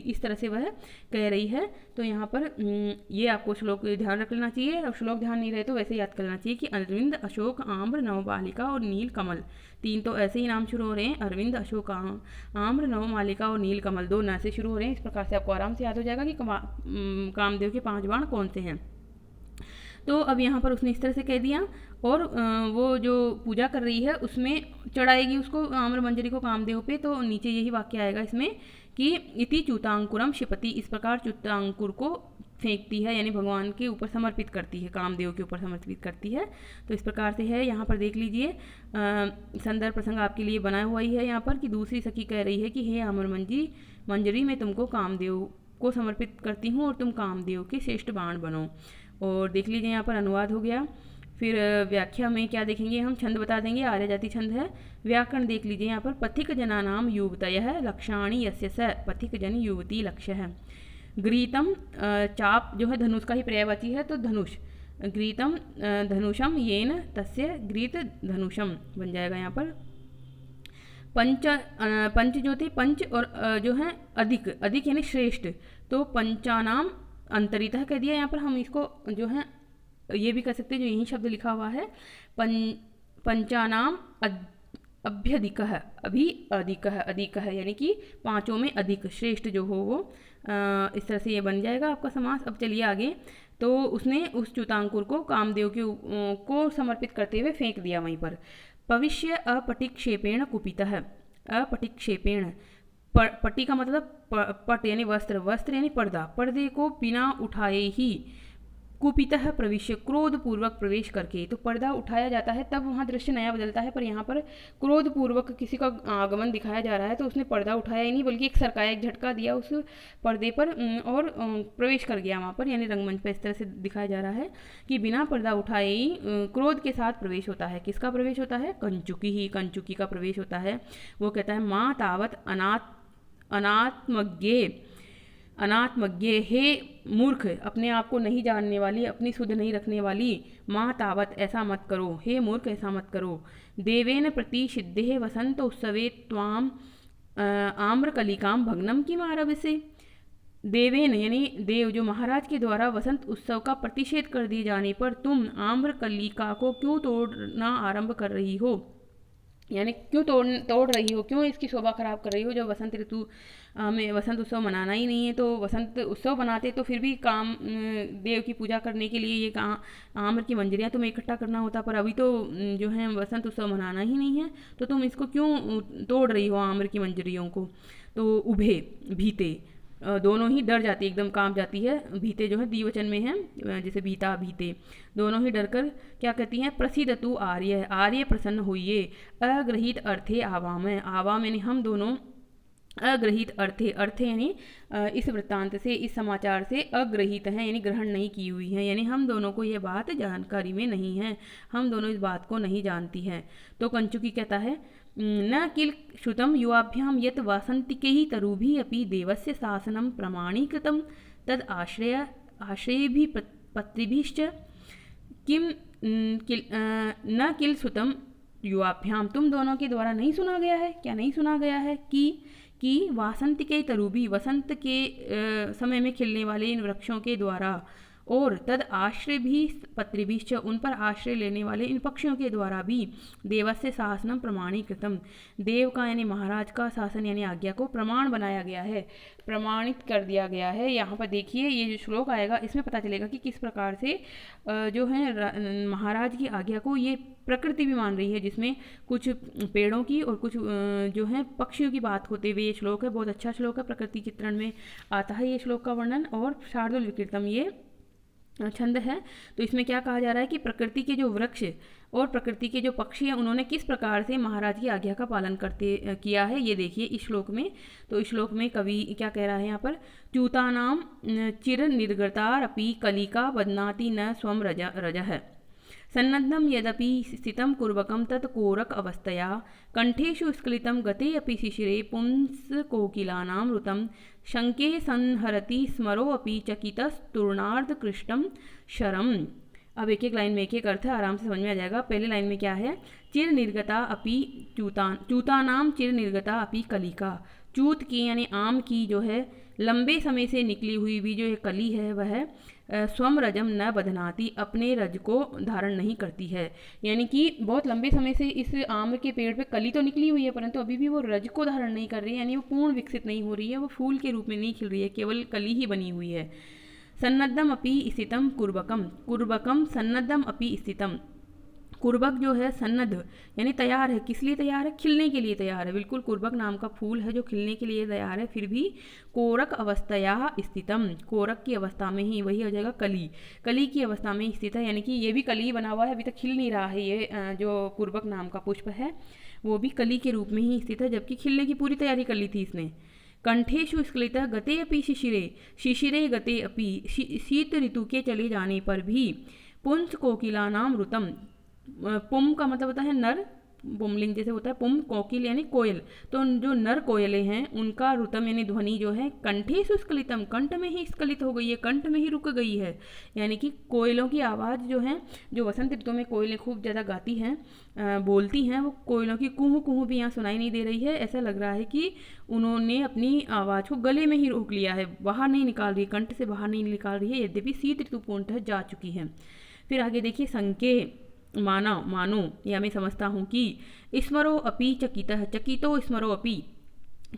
[SPEAKER 1] इस तरह से वह कह रही है। तो यहाँ पर ये आपको श्लोक ध्यान रख लेना चाहिए, और श्लोक ध्यान नहीं रहे तो वैसे याद कर लेना चाहिए कि अरविंद, अशोक, आम्र, नवमालिका और नील कमल, 3 तो ऐसे ही नाम शुरू हो रहे हैं। अरविंद, अशोक, आम्र, नवमालिका और नील कमल 2 न से शुरू हो रहे हैं। इस प्रकार से आपको आराम से याद हो जाएगा कि कामदेव के 5 बाण कौन से हैं। तो अब यहाँ पर उसने इस तरह से कह दिया, और वो जो पूजा कर रही है उसमें चढ़ाएगी उसको आम्र मंजरी को कामदेव पे। तो नीचे यही वाक्य आएगा इसमें कि इति च्यूतांकुरम क्षिपति, इस प्रकार च्यूतांकुर को फेंकती है, यानी भगवान के ऊपर समर्पित करती है, कामदेव के ऊपर समर्पित करती है। तो इस प्रकार से है। यहाँ पर देख लीजिए संदर्भ प्रसंग आपके लिए बनाया हुआ ही है यहाँ पर कि दूसरी सखी कह रही है कि हे आम्र मंजरी, मैं तुमको कामदेव को समर्पित करती हूँ और तुम कामदेव के श्रेष्ठ बाण बनो। और देख लीजिए यहाँ पर अनुवाद हो गया। फिर व्याख्या में क्या देखेंगे हम? छंद बता देंगे, आर्य जाति छंद है। व्याकरण देख लीजिए यहाँ पर पथिक जनानाम युवतयः लक्षाणि यस्य स, पथिक जन युवती लक्ष्य है। ग्रीतम चाप जो है धनुष का ही पर्यायवाची है, तो धनुष, ग्रीतम धनुषम येन तस्य ग्रीत धनुषम बन जाएगा यहाँ पर। पंच जो थे पंच, और जो है अधिक, अधिक यानी श्रेष्ठ, तो पंचानाम अंतरितः कह दिया यहाँ पर। हम इसको जो है ये भी कह सकते हैं, जो यही शब्द लिखा हुआ है पंचानाम अभ्यधिक है, अभी अधिक है, अधिक है यानी कि 5 में अधिक, श्रेष्ठ जो हो वो, इस तरह से ये बन जाएगा आपका समास। अब चलिए आगे। तो उसने उस च्यूतांकुर को कामदेव को समर्पित करते हुए फेंक दिया वहीं पर। भविष्य अपटिक्षेपेण कुपितः, अपटिक्षेपेण, पट्टी का मतलब पट यानी वस्त्र, वस्त्र यानी पर्दा, पर्दे को बिना उठाए ही कुपितः प्रविश्य, क्रोध पूर्वक प्रवेश करके। तो पर्दा उठाया जाता है तब वहाँ दृश्य नया बदलता है, पर यहाँ पर क्रोध पूर्वक किसी का आगमन दिखाया जा रहा है, तो उसने पर्दा उठाया ही नहीं बल्कि एक सरकाया, एक झटका दिया उस पर्दे पर और प्रवेश कर गया वहाँ पर, यानी रंगमंच पर इस तरह से दिखाया जा रहा है कि बिना पर्दा उठाए ही क्रोध के साथ प्रवेश होता है। किसका प्रवेश होता है? कंचुकी का प्रवेश होता है। वो कहता है माँ तावत अनात्मज्ञे, हे मूर्ख, अपने आप को नहीं जानने वाली, अपनी सुध नहीं रखने वाली, माँ तावत ऐसा मत करो, हे मूर्ख ऐसा मत करो। देवेन प्रति सिद्धे वसंत उत्सवे त्वाम आम्रकलिकाम भग्नम की मारव से। देवेन यानी देव, जो महाराज के द्वारा वसंत उत्सव का प्रतिषेध कर दिए जाने पर तुम आम्रकलिका को क्यों तोड़ना आरंभ कर रही हो, यानी क्यों तोड़ रही हो, क्यों इसकी शोभा खराब कर रही हो। जब वसंत ऋतु में वसंत उत्सव मनाना ही नहीं है, तो वसंत उत्सव मनाते तो फिर भी काम देव की पूजा करने के लिए ये आम्र की मंजरियाँ तुम्हें इकट्ठा करना होता, पर अभी तो जो है वसंत उत्सव मनाना ही नहीं है, तो तुम इसको क्यों तोड़ रही हो आम्र की मंजरियों को। तो उभे भीते दोनों ही डर जाती है, एकदम कांप जाती है। भीते जो है द्विवचन में है, जैसे भीता भीते, दोनों ही डरकर क्या कहती हैं, प्रसीदतु आर्य, आर्य प्रसन्न होइए, अग्रहित अर्थे आवाम, आवाम यानी हम दोनों, अग्रहित अर्थे, अर्थे यानी इस वृत्तांत से, इस समाचार से अग्रहित हैं यानी ग्रहण नहीं की हुई है, यानी हम दोनों को यह बात जानकारी में नहीं है, हम दोनों इस बात को नहीं जानती हैं। तो कंचुकी कहता है न किल श्रुतम युवाभ्याम यत वासंतिकैः तरुभिः अपि देवस्य शासनं प्रमाणीकृतं तद आश्रयेभिः पत्रिभिश्च किम न किल श्रुतम युवाभ्याम, तुम दोनों के द्वारा नहीं सुना गया है, क्या नहीं सुना गया है कि वासंत के तरुभी, वसंत के समय में खिलने वाले इन वृक्षों के द्वारा, और तद आश्रय भी पत्रिभिश्च, उन पर आश्रय लेने वाले इन पक्षियों के द्वारा भी, देवस्य शासनम प्रमाणीकृतम, देव का यानी महाराज का शासन यानी आज्ञा को प्रमाण बनाया गया है, प्रमाणित कर दिया गया है। यहाँ पर देखिए ये जो श्लोक आएगा इसमें पता चलेगा कि किस प्रकार से जो है महाराज की आज्ञा को ये प्रकृति भी मान रही है, जिसमें कुछ पेड़ों की और कुछ जो है पक्षियों की बात होते हुए ये श्लोक है। बहुत अच्छा श्लोक है, प्रकृति चित्रण में आता है ये श्लोक का वर्णन, और शार्दुल विकृतम ये छंद है। तो इसमें क्या कहा जा रहा है कि प्रकृति के जो वृक्ष और प्रकृति के जो पक्षी हैं उन्होंने किस प्रकार से महाराज की आज्ञा का पालन किया है, ये देखिए इस श्लोक में। तो इस श्लोक में कवि क्या कह रहा है यहाँ पर, च्यूतानाम चिर निर्गतारपि कलिका बदनाति न स्वम रजः सन्नद्धं यदपि स्थितं कुर्वकं तत् कोरक अवस्थया कंठेषु स्खलितं गते अपि शिशिरे पुंसकोकिलानां ऋतं शङ्के संहरति स्मरोऽपि चकितस्तूर्णार्धकृष्टं शरम्। अब एक एक लाइन में एक एक अर्थ है, आराम से समझ में आ जाएगा। पहली लाइन में क्या है, चिर निर्गता अपि च्यूतानाम चिर निर्गता अपि कलिका, चूत की यानी आम की जो है लंबे समय से निकली हुई भी जो ये कली है वह स्वम रजम न बधनाती, अपने रज को धारण नहीं करती है। यानी कि बहुत लंबे समय से इस आम के पेड़ पे कली तो निकली हुई है परंतु अभी भी वो रज को धारण नहीं कर रही है, यानी वो पूर्ण विकसित नहीं हो रही है, वो फूल के रूप में नहीं खिल रही है, केवल कली ही बनी हुई है। सन्नद्धम अपि स्थितम कुर्बकम, कुर्बकम सन्नद्धम अपि स्थितम, कुर्बक जो है सन्नद्ध यानी तैयार है, किस लिए तैयार है, खिलने के लिए तैयार है, बिल्कुल कुर्बक नाम का फूल है जो खिलने के लिए तैयार है, फिर भी कोरक अवस्थया स्थितम, कोरक की अवस्था में ही, वही हो जाएगा कली, कली की अवस्था में स्थित है, यानी कि ये भी कली बना हुआ है, अभी तक खिल नहीं रहा है। ये जो कुर्बक नाम का पुष्प है वो भी कली के रूप में ही स्थित है, जबकि खिलने की पूरी तैयारी कर ली थी इसने। कंठेषु स्खलितः गते अपि शिशिरे, शिशिरे गते अपि, शीत ऋतु के चले जाने पर भी, पुंस कोकिलानाम ऋतम, पुम का मतलब होता है नर, पुमलिंग जैसे होता है पुम, कोकिल यानी कोयल, तो जो नर कोयले हैं उनका रुतम यानी ध्वनि जो है कंठेषु स्खलितम, कंठ में ही स्खलित हो गई है, कंठ में ही रुक गई है। यानी कि कोयलों की आवाज़ जो है, जो वसंत ऋतु में कोयलें खूब ज़्यादा गाती हैं, बोलती हैं, वो कोयलों की कुहू कुहू भी यहाँ सुनाई नहीं दे रही है। ऐसा लग रहा है कि उन्होंने अपनी आवाज़ को गले में ही रोक लिया है, बाहर नहीं निकाल रही, कंठ से बाहर नहीं निकाल रही है, यद्यपि शीत ऋतु पूर्णतः जा चुकी है। फिर आगे देखिए, संके मानो या मैं समझता हूँ कि स्मरो अपि चकितः, चकितो स्मरो अपि,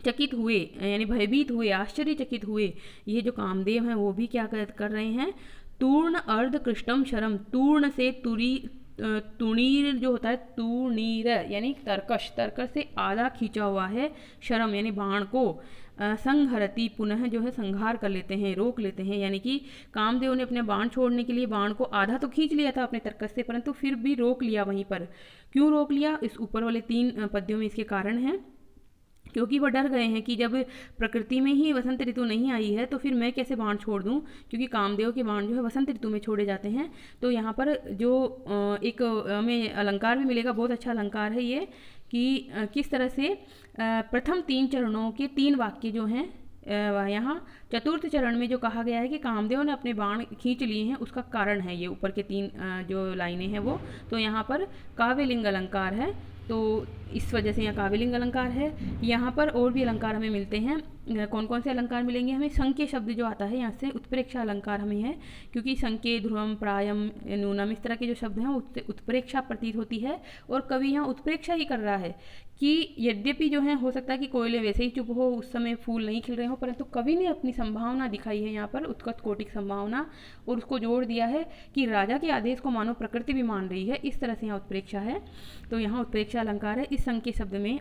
[SPEAKER 1] चकित हुए यानी भयभीत हुए, आश्चर्यचकित हुए, ये जो कामदेव हैं वो भी क्या कर रहे हैं, तूर्ण अर्ध कृष्टम शरम, तूर्ण से तुणीर जो होता है, तुणीर यानी तरकश, तरकश से आधा खींचा हुआ है, शरम यानी बाण को, संहरती पुनः जो है संहार कर लेते हैं, रोक लेते हैं। यानी कि कामदेव ने अपने बाण छोड़ने के लिए बाण को आधा तो खींच लिया था अपने तरकश से, परंतु फिर भी रोक लिया वहीं पर। क्यों रोक लिया, इस ऊपर वाले 3 पद्यों में इसके कारण हैं, क्योंकि वो डर गए हैं कि जब प्रकृति में ही वसंत ऋतु नहीं आई है तो फिर मैं कैसे बाण छोड़ दूं, क्योंकि कामदेव के बाण जो है वसंत ऋतु में छोड़े जाते हैं। तो यहाँ पर जो एक हमें अलंकार भी मिलेगा, बहुत अच्छा अलंकार है ये, कि किस तरह से प्रथम 3 चरणों के 3 वाक्य जो हैं यहाँ चतुर्थ चरण में जो कहा गया है कि कामदेव ने अपने बाण खींच लिए हैं, उसका कारण है ये ऊपर के 3 जो लाइनें हैं वो। तो यहाँ पर काव्यलिंग अलंकार है, तो इस वजह से यहाँ काव्यलिंग अलंकार है। यहाँ पर और भी अलंकार हमें मिलते हैं, कौन कौन से अलंकार मिलेंगे हमें, संके शब्द जो आता है यहाँ से उत्प्रेक्षा अलंकार हमें है, क्योंकि संके, ध्रुवम, प्रायम, नूनम इस तरह के जो शब्द हैं उससे उत्प्रेक्षा प्रतीत होती है, और कवि यहाँ उत्प्रेक्षा ही कर रहा है कि यद्यपि जो है हो सकता है कि कोयले वैसे ही चुप हो, उस समय फूल नहीं खिल रहे हो, परंतु कवि ने अपनी संभावना दिखाई है यहाँ पर, उत्कट कोटिक संभावना, और उसको जोड़ दिया है कि राजा के आदेश को मानो प्रकृति भी मान रही है, इस तरह से यहाँ उत्प्रेक्षा है। तो यहाँ उत्प्रेक्षा अलंकार है। इस संके शब्द में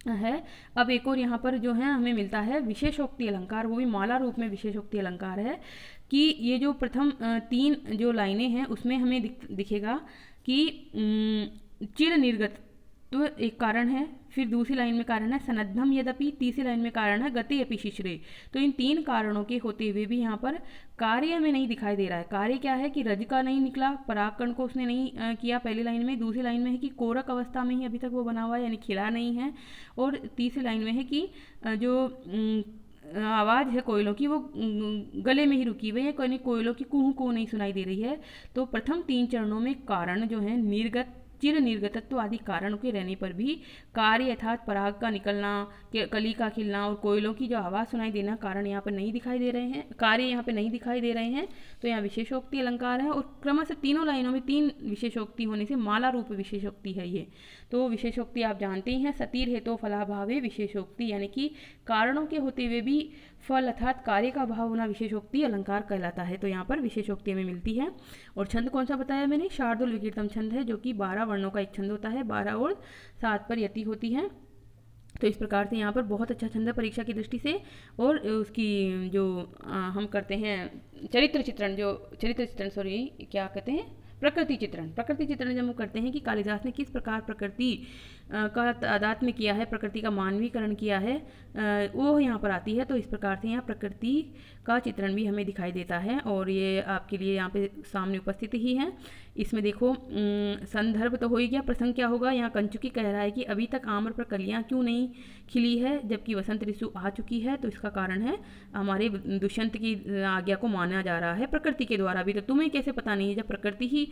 [SPEAKER 1] है। अब एक और यहाँ पर जो है हमें मिलता है विशेषोक्ति अलंकार, वो भी माला रूप में विशेषोक्ति अलंकार है कि ये जो प्रथम तीन जो लाइनें हैं उसमें हमें दिखेगा कि चिर निर्गत तो एक कारण है, फिर दूसरी लाइन में कारण है सनद्धम यद्यपि, तीसरी लाइन में कारण है गति अपि शिश्रे। तो इन तीन कारणों के होते हुए भी यहाँ पर कार्य में नहीं दिखाई दे रहा है। कार्य क्या है कि रज का नहीं निकला, परागकण को उसने नहीं किया पहली लाइन में, दूसरी लाइन में है कि कोरक अवस्था में ही अभी तक वो बना हुआ है यानी खिला नहीं है, और तीसरी लाइन में है कि जो आवाज़ है कोयलों की वो गले में ही रुकी हुई है, कोयलों की कुहू को नहीं सुनाई दे रही है। तो प्रथम तीन चरणों में कारण जो है निर्गत चिर निर्गतत्व आदि कारणों के रहने पर भी कार्य अर्थात पराग का निकलना, कली का खिलना और कोयलों की जो आवाज़ सुनाई देना कारण यहाँ पर नहीं दिखाई दे रहे हैं, कार्य यहाँ पर नहीं दिखाई दे रहे हैं। तो यहाँ विशेषोक्ति अलंकार है और क्रमशः तीनों लाइनों में तीन विशेषोक्ति होने से माला रूप विशेषोक्ति है ये। तो विशेषोक्ति आप जानते ही हैं, सतीर हेतु फलाभावे विशेषोक्ति, यानी कि कारणों के होते हुए भी फल अर्थात कार्य का भाव होना विशेषोक्ति अलंकार कहलाता है। तो यहाँ पर विशेषोक्ति हमें मिलती है। और छंद कौन सा बताया मैंने, शार्दुल विकीर्तम छंद है, जो कि 12 वर्णों का एक छंद होता है, 12 और 7 पर यति होती है। तो इस प्रकार से यहाँ पर बहुत अच्छा छंद है परीक्षा की दृष्टि से। और उसकी जो हम करते हैं चरित्र चित्रण क्या कहते हैं, प्रकृति चित्रण जब हम करते हैं कि कालिदास ने किस प्रकार प्रकृति का तादात्म्य किया है, प्रकृति का मानवीकरण किया है, वो यहाँ पर आती है। तो इस प्रकार से यहाँ प्रकृति का चित्रण भी हमें दिखाई देता है और ये आपके लिए यहाँ पे सामने उपस्थित ही है। इसमें देखो संदर्भ तो हो ही गया, प्रसंग क्या होगा, यहाँ कंचुकी कह रहा है कि अभी तक आम्र पर कलियाँ क्यों नहीं खिली है जबकि वसंत ऋतु आ चुकी है। तो इसका कारण है हमारे दुष्यंत की आज्ञा को माना जा रहा है प्रकृति के द्वारा। भी तो तुम्हें कैसे पता नहीं है, जब प्रकृति ही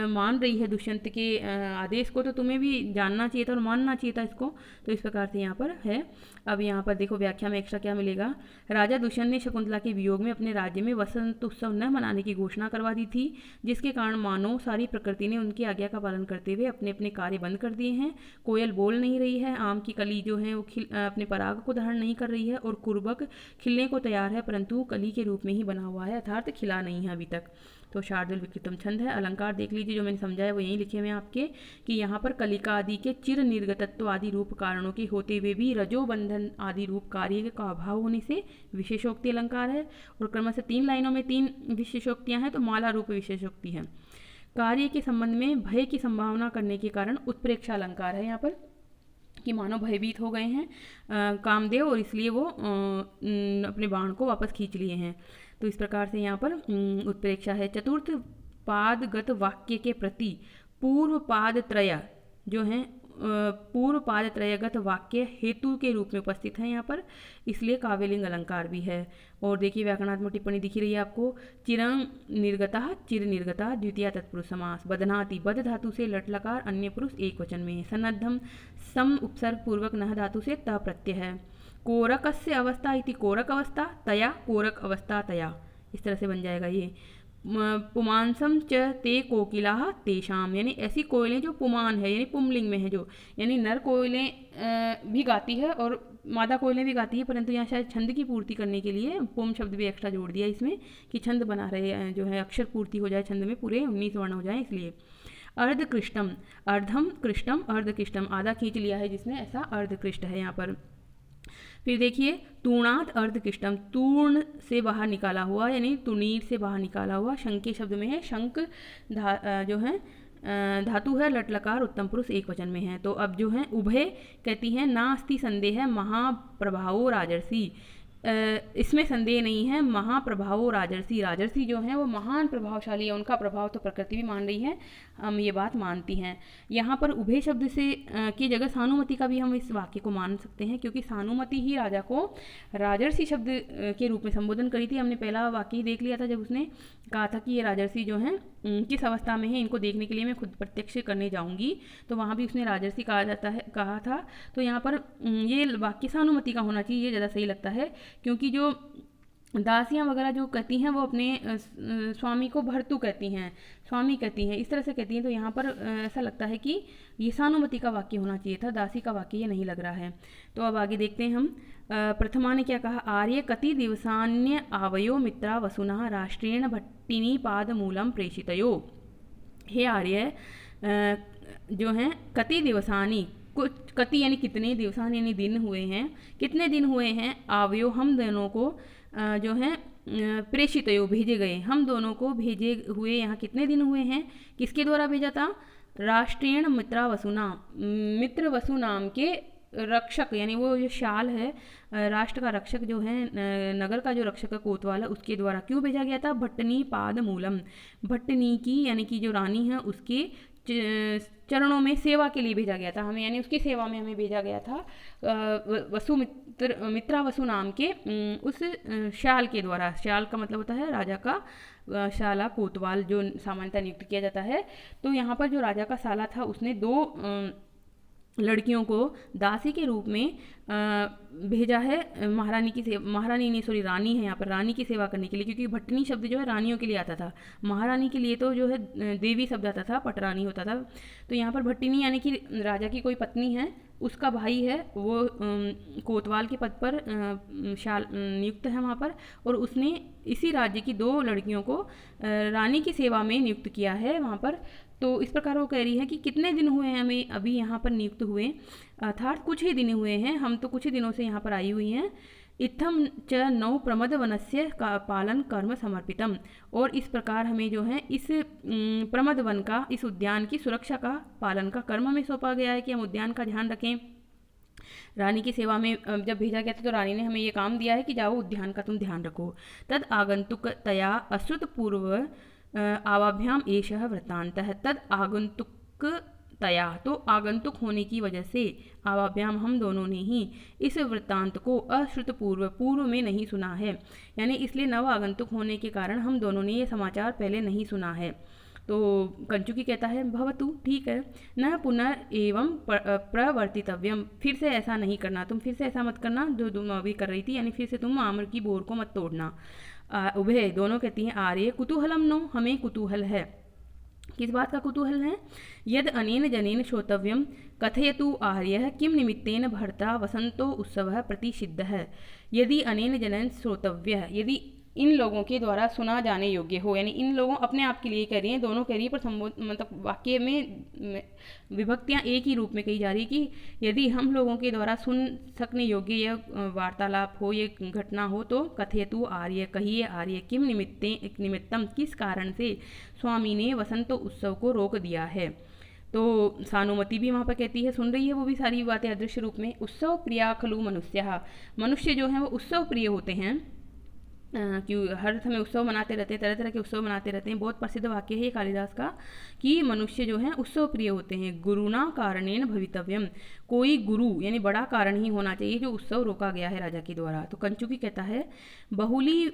[SPEAKER 1] मान रही है दुष्यंत के आदेश को, तो तुम्हें भी जानना चाहिए था और मानना चाहिए था इसको। तो इस प्रकार से यहाँ पर है। अब यहाँ पर देखो व्याख्या में एक्स्ट्रा क्या मिलेगा, राजा दुष्यंत ने शकुंतला के वियोग में अपने राज्य में वसंत उत्सव न मनाने की घोषणा करवा दी थी, जिसके कारण मानो सारी प्रकृति ने उनकी आज्ञा का पालन करते हुए अपने अपने कार्य बंद कर दिए हैं। कोयल बोल नहीं रही है, आम की कली जो है वो अपने पराग को धारण नहीं कर रही है और कुर्बक खिलने को तैयार है परंतु कली के रूप में ही बना हुआ है, अर्थात खिला नहीं है अभी तक। तो शार्दुल विकृतम छंद है। अलंकार देख लीजिए, जो मैंने समझाया वो यहीं लिखे हुए हैं आपके कि यहाँ पर कलिका आदि के चिर निर्गतत्व आदि रूप कारणों के होते हुए भी रजोबंधन आदि रूप कार्य का अभाव होने से विशेषोक्ति अलंकार है। और क्रमशः 3 लाइनों में 3 विशेषोक्तियाँ हैं, तो माला रूप विशेषोक्ति है। कार्य के संबंध में भय की संभावना करने के कारण उत्प्रेक्षा अलंकार है यहाँ पर कि मानो भयभीत हो गए हैं कामदेव और इसलिए वो अपने बाण को वापस खींच लिए हैं। तो इस प्रकार से यहाँ पर उत्प्रेक्षा है। चतुर्थ पादगत वाक्य के प्रति पूर्व पाद त्रय जो है पूर्व पाद त्रयगत वाक्य हेतु के रूप में उपस्थित है यहाँ पर, इसलिए काव्यलिंग अलंकार भी है। और देखिए व्याकरणात्मक टिप्पणी दिखी रही है आपको, चिरंग निर्गता चिर निर्गता द्वितीय तत्पुरुष समास, बदनाति बद धातु से लट लकार अन्य पुरुष एक वचन में, सन्नद्धम सम उपसर्ग पूर्वक नह धातु से त प्रत्यय है, कोरकस्य अवस्था इति कोरक अवस्था तया कोरक अवस्था तया, इस तरह से बन जाएगा ये। पुमांसम च ते कोकिलाः तेषाम, यानी ऐसी कोयलें जो पुमान है यानी पुमलिंग में है, जो यानी नर कोयलें भी गाती है और मादा कोयलें भी गाती है, परंतु यहाँ शायद छंद की पूर्ति करने के लिए पुम शब्द भी एक्स्ट्रा जोड़ दिया इसमें कि छंद बना रहे जो है अक्षर पूर्ति हो जाए छंद में, पूरे 19 वर्ण हो जाए इसलिए। अर्धकृष्टम, अर्धम कृष्टम अर्धकृष्टम, आधा खींच लिया है जिसने, ऐसा अर्धकृष्ट है यहाँ पर। फिर देखिए तूर्णात अर्धकृष्टम, तूर्ण से बाहर निकाला हुआ यानी तुनीर से बाहर निकाला हुआ, शंख के शब्द में है, शंख जो है धातु है, लट लकार उत्तम पुरुष एक वचन में है। तो अब जो है उभय कहती हैं नास्ति संदेह महाप्रभावो राजर्षि, इसमें संदेह नहीं है, महाप्रभावो राजर्षि, राजर्षि जो हैं वो महान प्रभावशाली है, उनका प्रभाव तो प्रकृति भी मान रही है, हम ये बात मानती हैं। यहाँ पर उभय शब्द से की जगह सानुमति का भी हम इस वाक्य को मान सकते हैं, क्योंकि सानुमति ही राजा को राजर्षि शब्द के रूप में संबोधन करी थी। हमने पहला वाक्य ही देख लिया था जब उसने कहा था कि ये राजर्षि जो हैं किस अवस्था में है, इनको देखने के लिए मैं खुद प्रत्यक्ष करने जाऊँगी, तो वहाँ भी उसने राजर्षि कहा था। तो यहाँ पर ये वाक्य सानुमति का होना चाहिए, ये ज़्यादा सही लगता है, क्योंकि जो दासियाँ वगैरह जो कहती हैं वो अपने स्वामी को भर्तु कहती हैं, स्वामी कहती हैं, इस तरह से कहती हैं। तो यहाँ पर ऐसा लगता है कि ये सानुमति का वाक्य होना चाहिए था, दासी का वाक्य ये नहीं लग रहा है। तो अब आगे देखते हैं हम। प्रथमा ने क्या कहा, आर्य कति दिवसान्य आवयो मित्रा वसुना राष्ट्रेण भट्टिनी पाद मूलम प्रेषितयो, हे आर्य जो हैं कति दिवसानी कुछ कति यानी कितने, दिवसान यानी दिन हुए हैं, कितने दिन हुए हैं, आवयो हम दोनों को जो है प्रेषित भेजे गए, हम दोनों को भेजे हुए यहाँ कितने दिन हुए हैं, किसके द्वारा भेजा था, राष्ट्रीय मित्रावसुना, मित्र वसु नाम के रक्षक यानी वो जो शाल है राष्ट्र का रक्षक जो है, नगर का जो रक्षक है कोतवाल है, उसके द्वारा क्यों भेजा गया था, भट्टनी पाद मूलम, भट्टनी की यानी कि जो रानी है उसके चरणों में सेवा के लिए भेजा गया था हमें, यानी उसकी सेवा में हमें भेजा गया था मित्रावसु नाम के उस शाल के द्वारा। शाल का मतलब होता है राजा का शाला कोतवाल जो सामान्यतः नियुक्त किया जाता है। तो यहाँ पर जो राजा का साला था उसने 2 लड़कियों को दासी के रूप में भेजा है रानी है यहाँ पर, रानी की सेवा करने के लिए, क्योंकि भट्टनी शब्द जो है रानियों के लिए आता था, महारानी के लिए तो जो है देवी शब्द आता था, पटरानी होता था। तो यहाँ पर भट्टिनी यानी कि राजा की कोई पत्नी है, उसका भाई है, वो कोतवाल के पद पर नियुक्त है वहाँ पर, और उसने इसी राज्य की 2 लड़कियों को रानी की सेवा में नियुक्त किया है वहाँ पर। तो इस प्रकार वो कह रही है कि कितने दिन हुए हैं हमें अभी यहाँ पर नियुक्त हुए, अर्थात कुछ ही दिन हुए हैं, हम तो कुछ ही दिनों से यहाँ पर आई हुई हैं। इत्थम च नौ प्रमद वनस्य का पालन कर्म समर्पितम, और इस प्रकार हमें जो है इस प्रमद वन का, इस उद्यान की सुरक्षा का पालन का कर्म हमें सौंपा गया है कि हम उद्यान का ध्यान रखें। रानी की सेवा में जब भेजा गया था तो रानी ने हमें ये काम दिया है कि जाओ उद्यान का तुम ध्यान रखो। तद आगंतुक तया अश्रुत पूर्व आवाभ्याम एषः वृत्तान्तः, तद आगंतुक तया, तो आगंतुक होने की वजह से, आवाभ्याम हम दोनों ने ही इस वृत्तांत को अश्रुत पूर्व में नहीं सुना है, यानी इसलिए नव आगंतुक होने के कारण हम दोनों ने ये समाचार पहले नहीं सुना है। तो कंचुकी कहता है भवतु, ठीक है, न पुनर्एवं प्रवर्तितव्यम, फिर से ऐसा नहीं करना, तुम फिर से ऐसा मत करना जो तुम अभी कर रही थी, यानी फिर से तुम आम्र की बोर को मत तोड़ना। उभय दोनों कहती हैं आर्य कुतूहलम नो, हमें कुतूहल है। किस बात का कुतूहल है, यद अनेन जनेन श्रोतव्यम कथयतु आर्यः किम निमित्तेन भर्ता वसंतो उत्सवः प्रतिषिद्धः। यदि अनेन जनेन श्रोतव्यः, यदि इन लोगों के द्वारा सुना जाने योग्य हो, यानी इन लोगों अपने आप के लिए कह रही हैं, दोनों कह रही है पर मतलब वाक्य में विभक्तियाँ एक ही रूप में कही जा रही है कि यदि हम लोगों के द्वारा सुन सकने योग्य यह वार्तालाप हो, ये घटना हो, तो कथयतु आर्य, कहिए आर्य, किम निमित्तम, किस कारण से स्वामी ने वसंत उत्सव को रोक दिया है। तो सानुमति भी वहाँ पर कहती है, सुन रही है वो भी सारी बातें अदृश्य रूप में। उत्सव प्रिया खलु मनुष्य, मनुष्य जो हैं वो उत्सव प्रिय होते हैं, क्यों हर समय उत्सव मनाते रहते हैं, तरह तरह के उत्सव मनाते रहते हैं। बहुत प्रसिद्ध वाक्य है कालिदास का कि मनुष्य जो है उत्सव प्रिय होते हैं। गुरुना कारणेन भवितव्यम, कोई गुरु यानी बड़ा कारण ही होना चाहिए जो उत्सव रोका गया है राजा के द्वारा। तो कंचुकी कहता है बहुली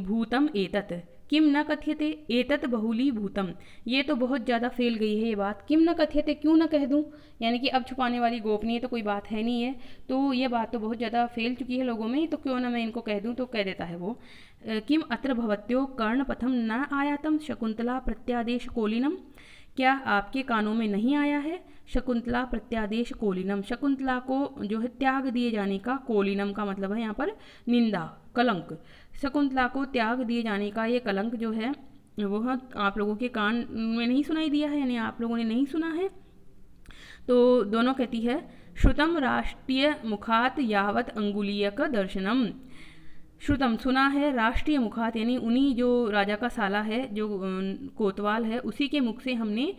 [SPEAKER 1] भूतम एतत् किम न कथ्यते, एतत् बहुली भूतम, ये तो बहुत ज़्यादा फैल गई है ये बात, किम न कथ्यते, क्यों न कह दूँ, यानी कि अब छुपाने वाली गोपनीय तो कोई बात है नहीं है, तो ये बात तो बहुत ज़्यादा फैल चुकी है लोगों में, तो क्यों ना मैं इनको कह दूँ। तो कह देता है वो, किम अत्र भवत्यो कर्णपथम न आयातम शकुंतला प्रत्यादेश कोलिनम, क्या आपके कानों में नहीं आया है शकुंतला प्रत्यादेश कोलिनम, शकुंतला को जो है त्याग दिए जाने का, कोलिनम का मतलब है यहाँ पर निंदा, कलंक, शकुंतला को त्याग दिए जाने का ये कलंक जो है वो आप लोगों के कान में नहीं सुनाई दिया है, यानी आप लोगों ने नहीं सुना है। तो दोनों कहती है श्रुतम राष्ट्रीय मुखात यावत अंगुलीयक दर्शनम, श्रुतम सुना है, राष्ट्रीय मुखात यानी उन्हीं जो राजा का साला है जो कोतवाल है उसी के मुख से हमने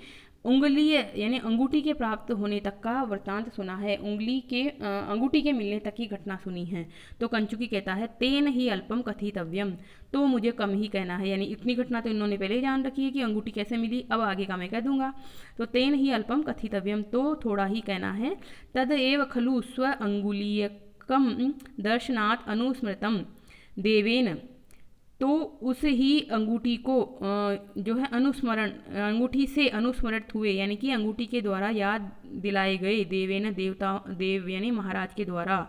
[SPEAKER 1] उंगलीय यानी अंगूठी के प्राप्त होने तक का वृत्तांत सुना है, अंगूठी के मिलने तक की घटना सुनी है। तो कंचुकी कहता है तेन ही अल्पम कथितव्यम, तो मुझे कम ही कहना है, यानी इतनी घटना तो इन्होंने पहले ही जान रखी है कि अंगूठी कैसे मिली, अब आगे का मैं कह दूंगा। तो तेन ही अल्पम कथितव्यम, तो थोड़ा ही कहना है। तद एव खलु स्व अंगुलीयकम दर्शनात् अनुस्मृतम देवेन, तो उस ही अंगूठी को जो है अनुस्मरण, अंगूठी से अनुस्मरित हुए, यानी कि अंगूठी के द्वारा याद दिलाए गए, देवेन देव यानी महाराज के द्वारा।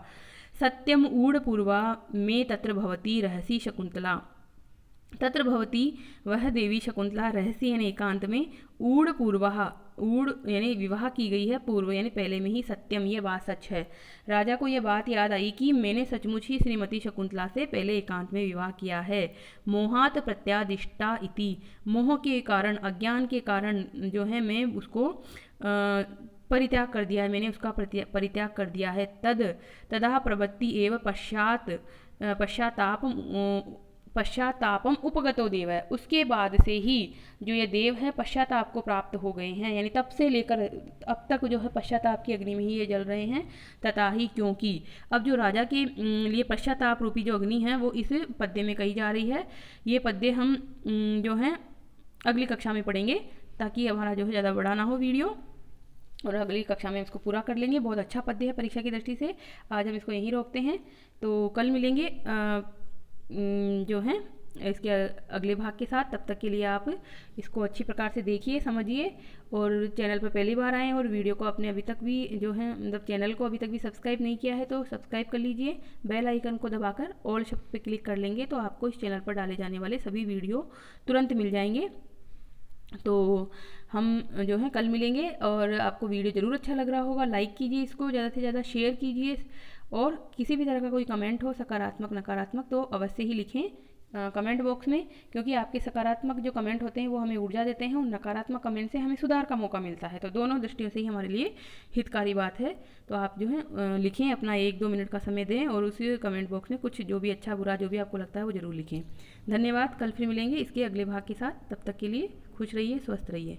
[SPEAKER 1] सत्यम ऊढ़ पूर्वा में तत्र भवती रहसी शकुंतला, तत्र भवती वह देवी शकुंतला रहस्य यानी एकांत में, ऊढ़ पूर्वा, ऊढ़ यानी विवाह की गई है, पूर्व यानी पहले में ही, सत्यम ये बात सच है। राजा को यह बात याद आई कि मैंने सचमुच ही श्रीमती शकुंतला से पहले एकांत में विवाह किया है। मोहात प्रत्यादिष्टा इति, मोह के कारण, अज्ञान के कारण जो है मैं उसको परित्याग कर दिया है, मैंने उसका परित्याग कर दिया है। तदा प्रवृत्ति एव पश्चातापम उपगतो देव है, उसके बाद से ही जो ये देव है पश्चाताप को प्राप्त हो गए हैं, यानी तब से लेकर अब तक जो है पश्चाताप की अग्नि में ही ये जल रहे हैं। तथा ही क्योंकि अब जो राजा के लिए पश्चाताप रूपी जो अग्नि है वो इस पद्य में कही जा रही है। ये पद्य हम जो है अगली कक्षा में पढ़ेंगे, ताकि हमारा जो है ज़्यादा बड़ा ना हो वीडियो, और अगली कक्षा में इसको पूरा कर लेंगे। बहुत अच्छा पद्य है परीक्षा की दृष्टि से। आज हम इसको यहीं रोकते हैं, तो कल मिलेंगे जो है इसके अगले भाग के साथ। तब तक के लिए आप इसको अच्छी प्रकार से देखिए, समझिए, और चैनल पर पहली बार आएँ और वीडियो को आपने अभी तक भी जो है मतलब चैनल को अभी तक भी सब्सक्राइब नहीं किया है तो सब्सक्राइब कर लीजिए। बेल आइकन को दबाकर ऑल शब्द पे क्लिक कर लेंगे तो आपको इस चैनल पर डाले जाने वाले सभी वीडियो तुरंत मिल जाएंगे। तो हम जो है कल मिलेंगे, और आपको वीडियो ज़रूर अच्छा लग रहा होगा, लाइक कीजिए इसको, ज़्यादा से ज़्यादा शेयर कीजिए, और किसी भी तरह का कोई कमेंट हो सकारात्मक नकारात्मक तो अवश्य ही लिखें कमेंट बॉक्स में, क्योंकि आपके सकारात्मक जो कमेंट होते हैं वो हमें ऊर्जा देते हैं और नकारात्मक कमेंट से हमें सुधार का मौका मिलता है। तो दोनों दृष्टियों से ही हमारे लिए हितकारी बात है। तो आप जो है लिखें, अपना 1-2 मिनट का समय दें और उस कमेंट बॉक्स में कुछ जो भी अच्छा बुरा जो भी आपको लगता है वो ज़रूर लिखें। धन्यवाद। कल फिर मिलेंगे इसके अगले भाग के साथ। तब तक के लिए खुश रहिए, स्वस्थ रहिए।